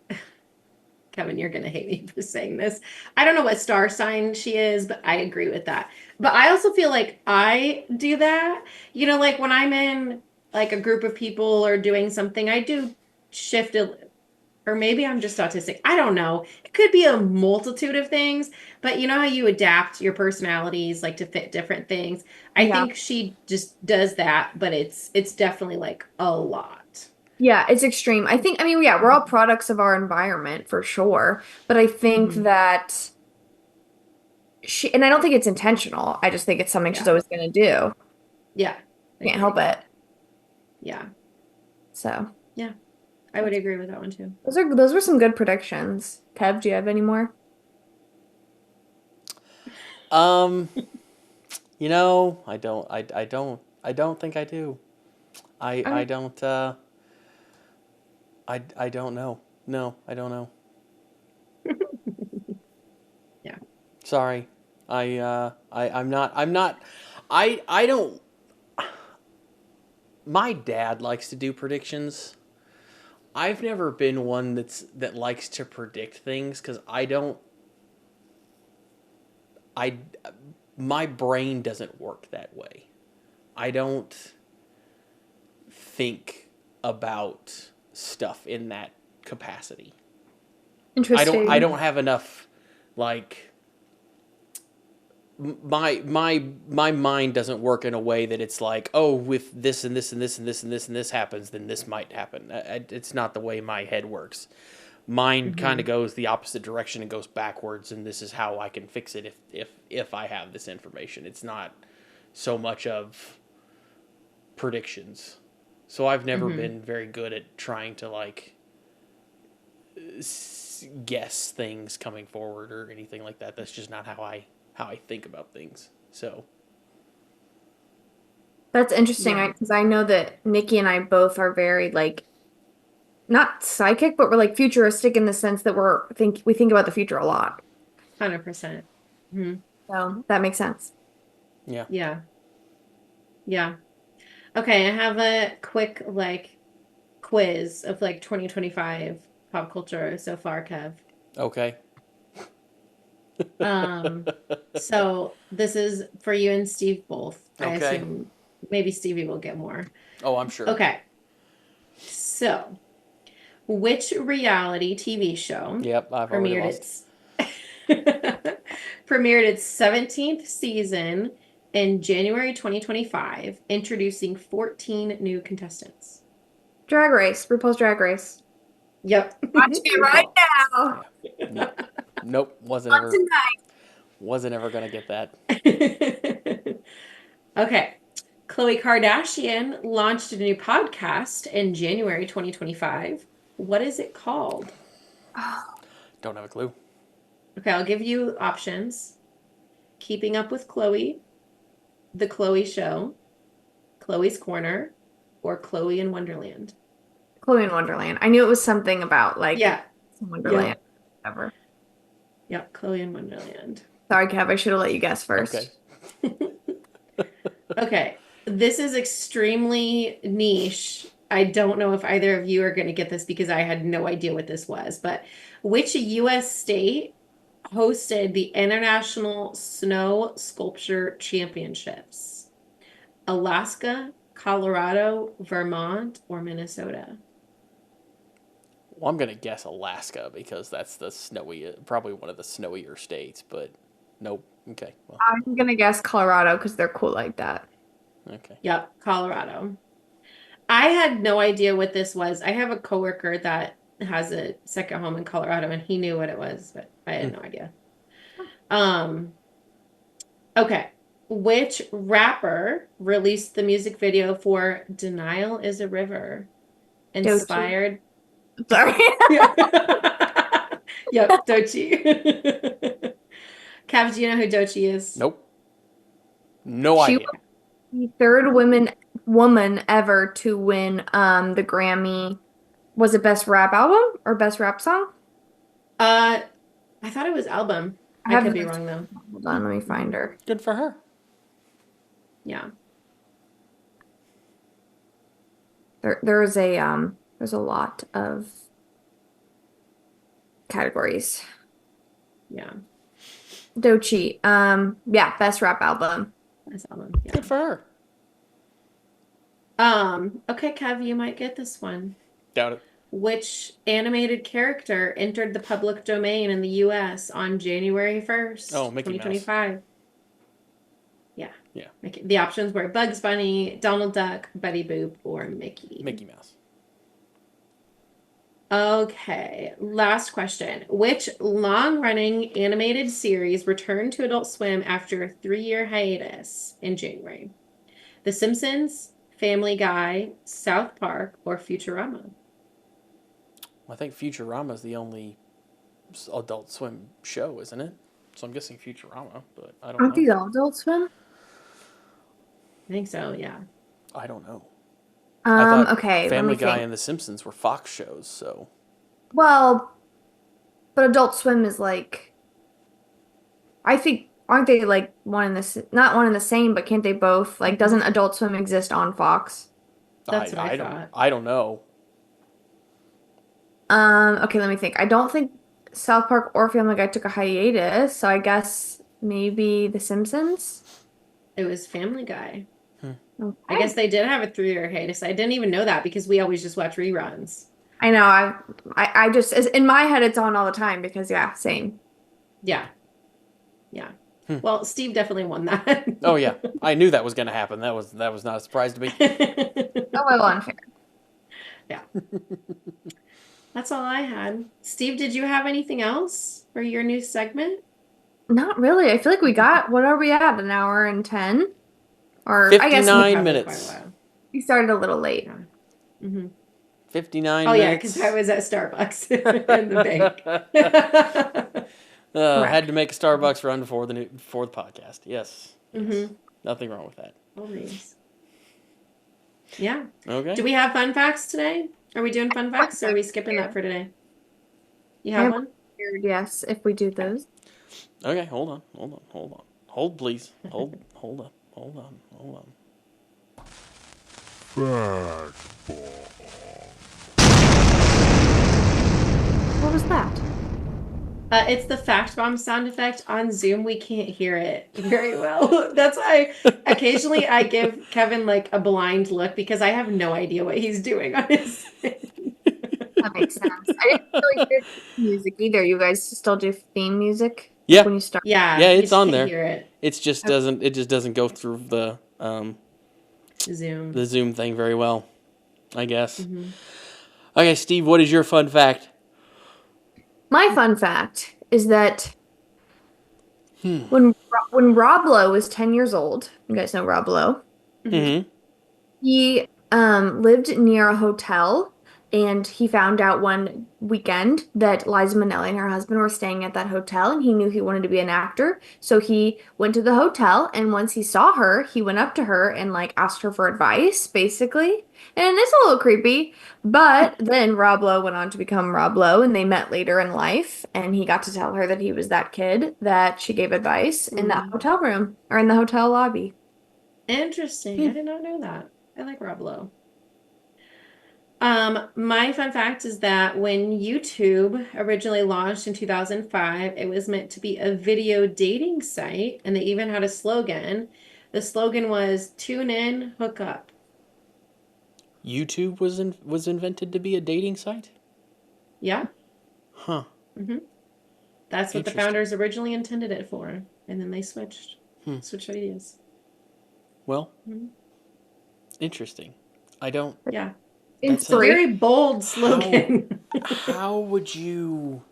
Kevin, you're gonna hate me for saying this. I don't know what star sign she is, but I agree with that. But I also feel like I do that. Like when I'm in like a group of people or doing something, I do shift it, or maybe I'm just autistic. I don't know. It could be a multitude of things, but you know how you adapt your personalities like to fit different things. I yeah, think she just does that, but it's definitely like a lot. yeah. It's extreme. I think. I mean, yeah, we're all products of our environment for sure. But I think Hmm. that she, and I don't think it's intentional. I just think it's something she's Yeah. always gonna do. Yeah. Can't help Agreed. it. Yeah. So. Yeah. I would agree with that one too. Those were some good predictions. Kev, do you have any more? Um, I don't think I do. I Okay. don't. I don't know. No, I don't know. Yeah. Sorry. I'm not. I'm not. I don't. My dad likes to do predictions. I've never been one that likes to predict things because I don't. I my brain doesn't work that way. I don't think about stuff in that capacity. I Interesting. don't have enough like my mind doesn't work in a way that it's like, oh, with this and this and this and this and this and this happens, then this might happen. It's not the way my head works. Mine kind of Hmm. goes the opposite direction and goes backwards, and this is how I can fix it if I have this information. It's not so much of predictions. So I've never Hmm. been very good at trying to like guess things coming forward or anything like that. That's just not how I think about things. So That's interesting Yeah. because I know that Nikki and I both are very like not psychic, but we're like futuristic in the sense that we think about the future a lot. 100%. Hmm. So that makes sense. yeah. Yeah. Yeah. Okay, I have a quick like quiz of like 2025 pop culture so far, Kev. Okay. So this is for you and Steve both. I Okay. assume maybe Stevie will get more. Oh, I'm sure. Okay. So, which reality TV show Yep, I've already premiered lost. its premiered its 17th season in January 2025, introducing 14 new contestants? Drag Race, RuPaul's Drag Race. Yep. Watch it right now. Yeah. Nope. Wasn't Not ever gonna get that. Okay. Khloe Kardashian launched a new podcast in January 2025. What is it called? Don't have a clue. Okay, I'll give you options. Keeping Up with Khloe, The Khloe Show, Khloe's Corner, or Khloe in Wonderland. Chloe in Wonderland. I knew it was something about like Yeah. Wonderland. Ever. Yep, Khloe in Wonderland. Sorry, Kev. I should have let you guess first. Okay. Okay, this is extremely niche. I don't know if either of you are going to get this because I had no idea what this was, but which U.S. state hosted the International Snow Sculpture Championships? Alaska, Colorado, Vermont, or Minnesota? Well, I'm gonna guess Alaska because that's the snowy, probably one of the snowier states. But nope. Okay. Well. I'm gonna guess Colorado because they're cool like that. Okay. Yep, Colorado. I had no idea what this was. I have a coworker that has a second home in Colorado and he knew what it was, but I had no idea. Okay. Which rapper released the music video for Denial is a River? Inspired. Sorry. Yep, Doechii. Cav, do you know who Doechii is? Nope. No She idea. was the third woman ever to win the Grammy. Was it Best Rap Album or Best Rap Song? I thought it was album. I could be wrong though. Hold on, let me find her. Good for her. Yeah. There's a lot of categories. Yeah. Doechii. Yeah, Best Rap Album. That's album. Yeah. Good for her. Okay, Kev, you might get this one. Doubt it. Which animated character entered the public domain in the US on January 1st, Oh, Mickey 2025? Yeah. Yeah. The options were Bugs Bunny, Donald Duck, Betty Boop, or Mickey. Mickey Mouse. Okay, last question. Which long-running animated series returned to Adult Swim after a 3-year hiatus in January? The Simpsons, Family Guy, South Park, or Futurama? I think Futurama is the only Adult Swim show, isn't it? So I'm guessing Futurama, but I don't Aren't know. these all Adult Swim? I think so, yeah. I don't know. I thought Okay, Family let me Guy think. and The Simpsons were Fox shows, so Well, but Adult Swim is like, I think, aren't they like one in the, not one in the same, but can't they both? Like, doesn't Adult Swim exist on Fox? That's what I don't thought. I don't know. Okay, let me think. I don't think South Park or Family Guy took a hiatus, so I guess maybe The Simpsons. It was Family Guy. Okay. I guess they did have a 3-year hiatus. I didn't even know that because we always just watch reruns. I know. I just in my head it's on all the time because yeah, same. Yeah. Yeah. Well, Steve definitely won that. Oh yeah, I knew that was going to happen. That was not a surprise to me. A little unfair. Yeah. That's all I had. Steve, did you have anything else for your new segment? Not really. I feel like we got, what are we at? An hour and 10? Or I guess 59 Probably minutes. quite a while. we started a little late. Yeah. Mm-hmm. 59 Oh yeah, minutes. because I was at Starbucks in the bank. Had to make a Starbucks run before the podcast. Yes. Mm-hmm. Nothing wrong with that. Always. Yeah. Okay. Do we have fun facts today? Are we doing fun facts or are we skipping that for today? You have one? Yes, if we do those. Okay, hold on. Hold, please. Hold on. What was that? It's the fact bomb sound effect on Zoom. We can't hear it very well. That's why occasionally I give Kevin like a blind look because I have no idea what he's doing on his thing. That makes sense. I didn't really hear music either. You guys still do theme music? Yeah. When you start? Yeah, Yeah, we it's just on can't there. hear it. It just doesn't go through the Zoom. Zoom thing very well, I guess. Mhm. Okay, Steve, what is your fun fact? My fun fact is that when Rob Lowe was 10 years old, you guys know Rob Lowe, Mhm. Mm-hmm. he lived near a hotel and he found out one weekend that Liza Minnelli and her husband were staying at that hotel and he knew he wanted to be an actor. So he went to the hotel and once he saw her, he went up to her and like asked her for advice, basically. And it's a little creepy. But then Rob Lowe went on to become Rob Lowe and they met later in life and he got to tell her that he was that kid that she gave advice in that hotel room or in the hotel lobby. Interesting. I did not know that. I like Rob Lowe. My fun fact is that when YouTube originally launched in 2005, it was meant to be a video dating site, and they even had a slogan. The slogan was "Tune in, hook up." YouTube was invented to be a dating site? Yeah. Huh. hmm That's what the Interesting. founders originally intended it for, and then they switched Hmm. ideas. Well, Mhm. interesting. I don't. Yeah. That's It's a very bold How, slogan. how would you?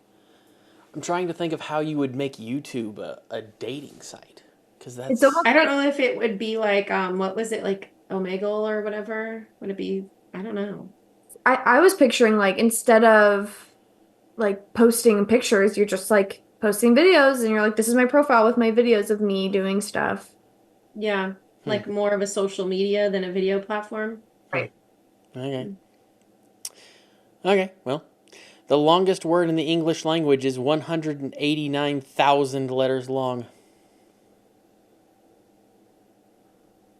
I'm trying to think of how you would make YouTube a dating site, because that's. It's almost I don't know if it would be like what was it, like Omegle or whatever? Would it be, I don't know. I was picturing like instead of like posting pictures, you're just like posting videos and you're like, this is my profile with my videos of me doing stuff. Yeah, like more of a social media than a video platform. Right. Okay. Okay. Well, the longest word in the English language is 189,000 letters long.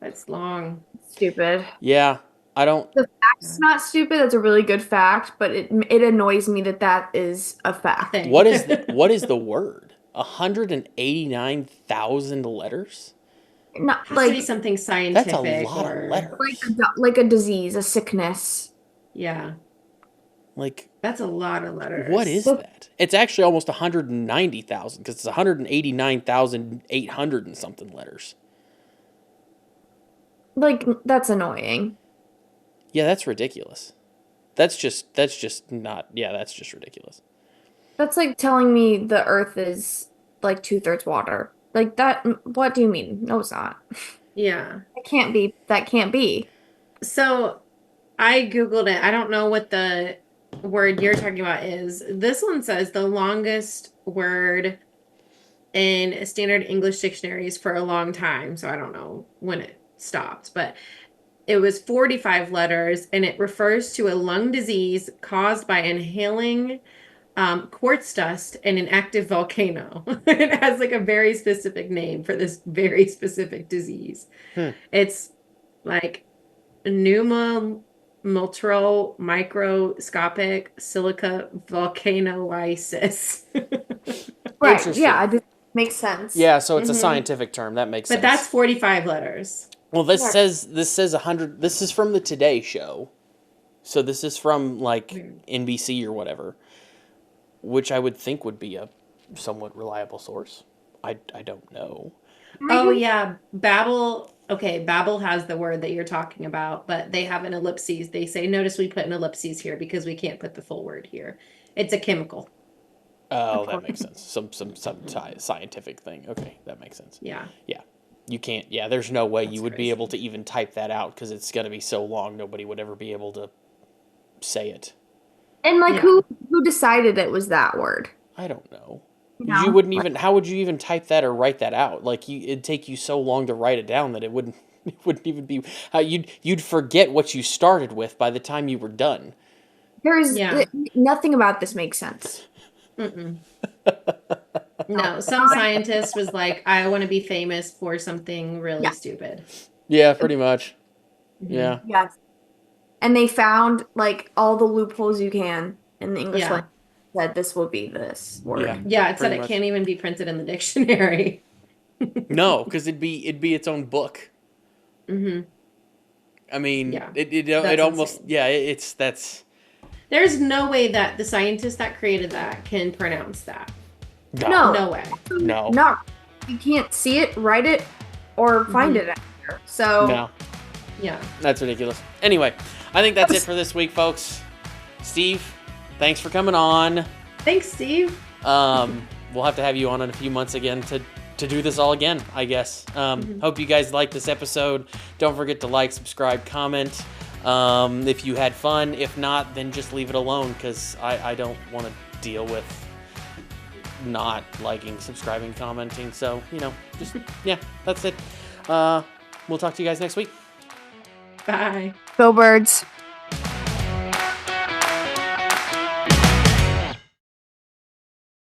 That's long. Stupid. Yeah, I don't. The fact's not stupid. That's a really good fact, but it annoys me that that is a fact. Thing. What is the word? 189,000 letters? Not Has to be like something That's a scientific lot of or letters. like a disease, a sickness. yeah, Like, that's a lot of letters. what is that? It's actually almost 190,000 because it's 189,800 and something letters. Like that's annoying. Yeah, that's ridiculous. That's just not. Yeah, that's just ridiculous. That's like telling me the earth is like 2/3 water. Like that, what do you mean? No, it's not. Yeah. It can't be. That can't be. So I Googled it. I don't know what the word you're talking about is. This one says the longest word in standard English dictionaries for a long time. So I don't know when it stopped, but it was 45 letters and it refers to a lung disease caused by inhaling quartz dust in an active volcano. It has like a very specific name for this very specific disease. It's like pneumomultiple microscopic silica volcanolysis. Right. Interesting. Yeah, it makes sense. Yeah, so it's a scientific term. That makes But sense. that's 45 letters. Well, this says 100. This is from the Today Show, so this is from like NBC or whatever, which I would think would be a somewhat reliable source. I don't know. Oh yeah, Babbel. Okay, Babbel has the word that you're talking about, but they have an ellipses. They say, notice we put an ellipses here because we can't put the full word here. It's a chemical. Oh, that makes sense. Some scientific thing. Okay, that makes sense. Yeah. Yeah. You can't. Yeah, there's no way you would be able to even type that out because it's gonna be so long. Nobody would ever be able to say it. And like Yeah. who decided it was that word? I don't know. No. You wouldn't even. How would you even type that or write that out? Like it'd take you so long to write it down that it wouldn't. It wouldn't even be. You'd forget what you started with by the time you were done. There's Yeah. nothing about this makes sense. Mm-mm. No, some scientist was like, I want to be famous for something really Yeah. stupid. Yeah, pretty much. Mhm. Yeah. Yes. And they found like all the loopholes you can in the English Yeah. language. said this will be this word. Yeah. Yeah, it said Pretty it much. can't even be printed in the dictionary. No, because it'd be its own book. Hmm. I mean, Yeah, it that's almost insane. that's There's no way that the scientist that created that can pronounce that. No. No way. no. No, you can't see it, write it, or find it anywhere. So No. Yeah. That's ridiculous. Anyway, I think that's it for this week, folks. Steve, thanks for coming on. Thanks, Steve. We'll have to have you on in a few months again to do this all again, I guess. Hope you guys liked this episode. Don't forget to like, subscribe, comment. If you had fun. If not, then just leave it alone, because I don't want to deal with not liking, subscribing, commenting. So, just, yeah, that's it. We'll talk to you guys next week. Bye. go birds.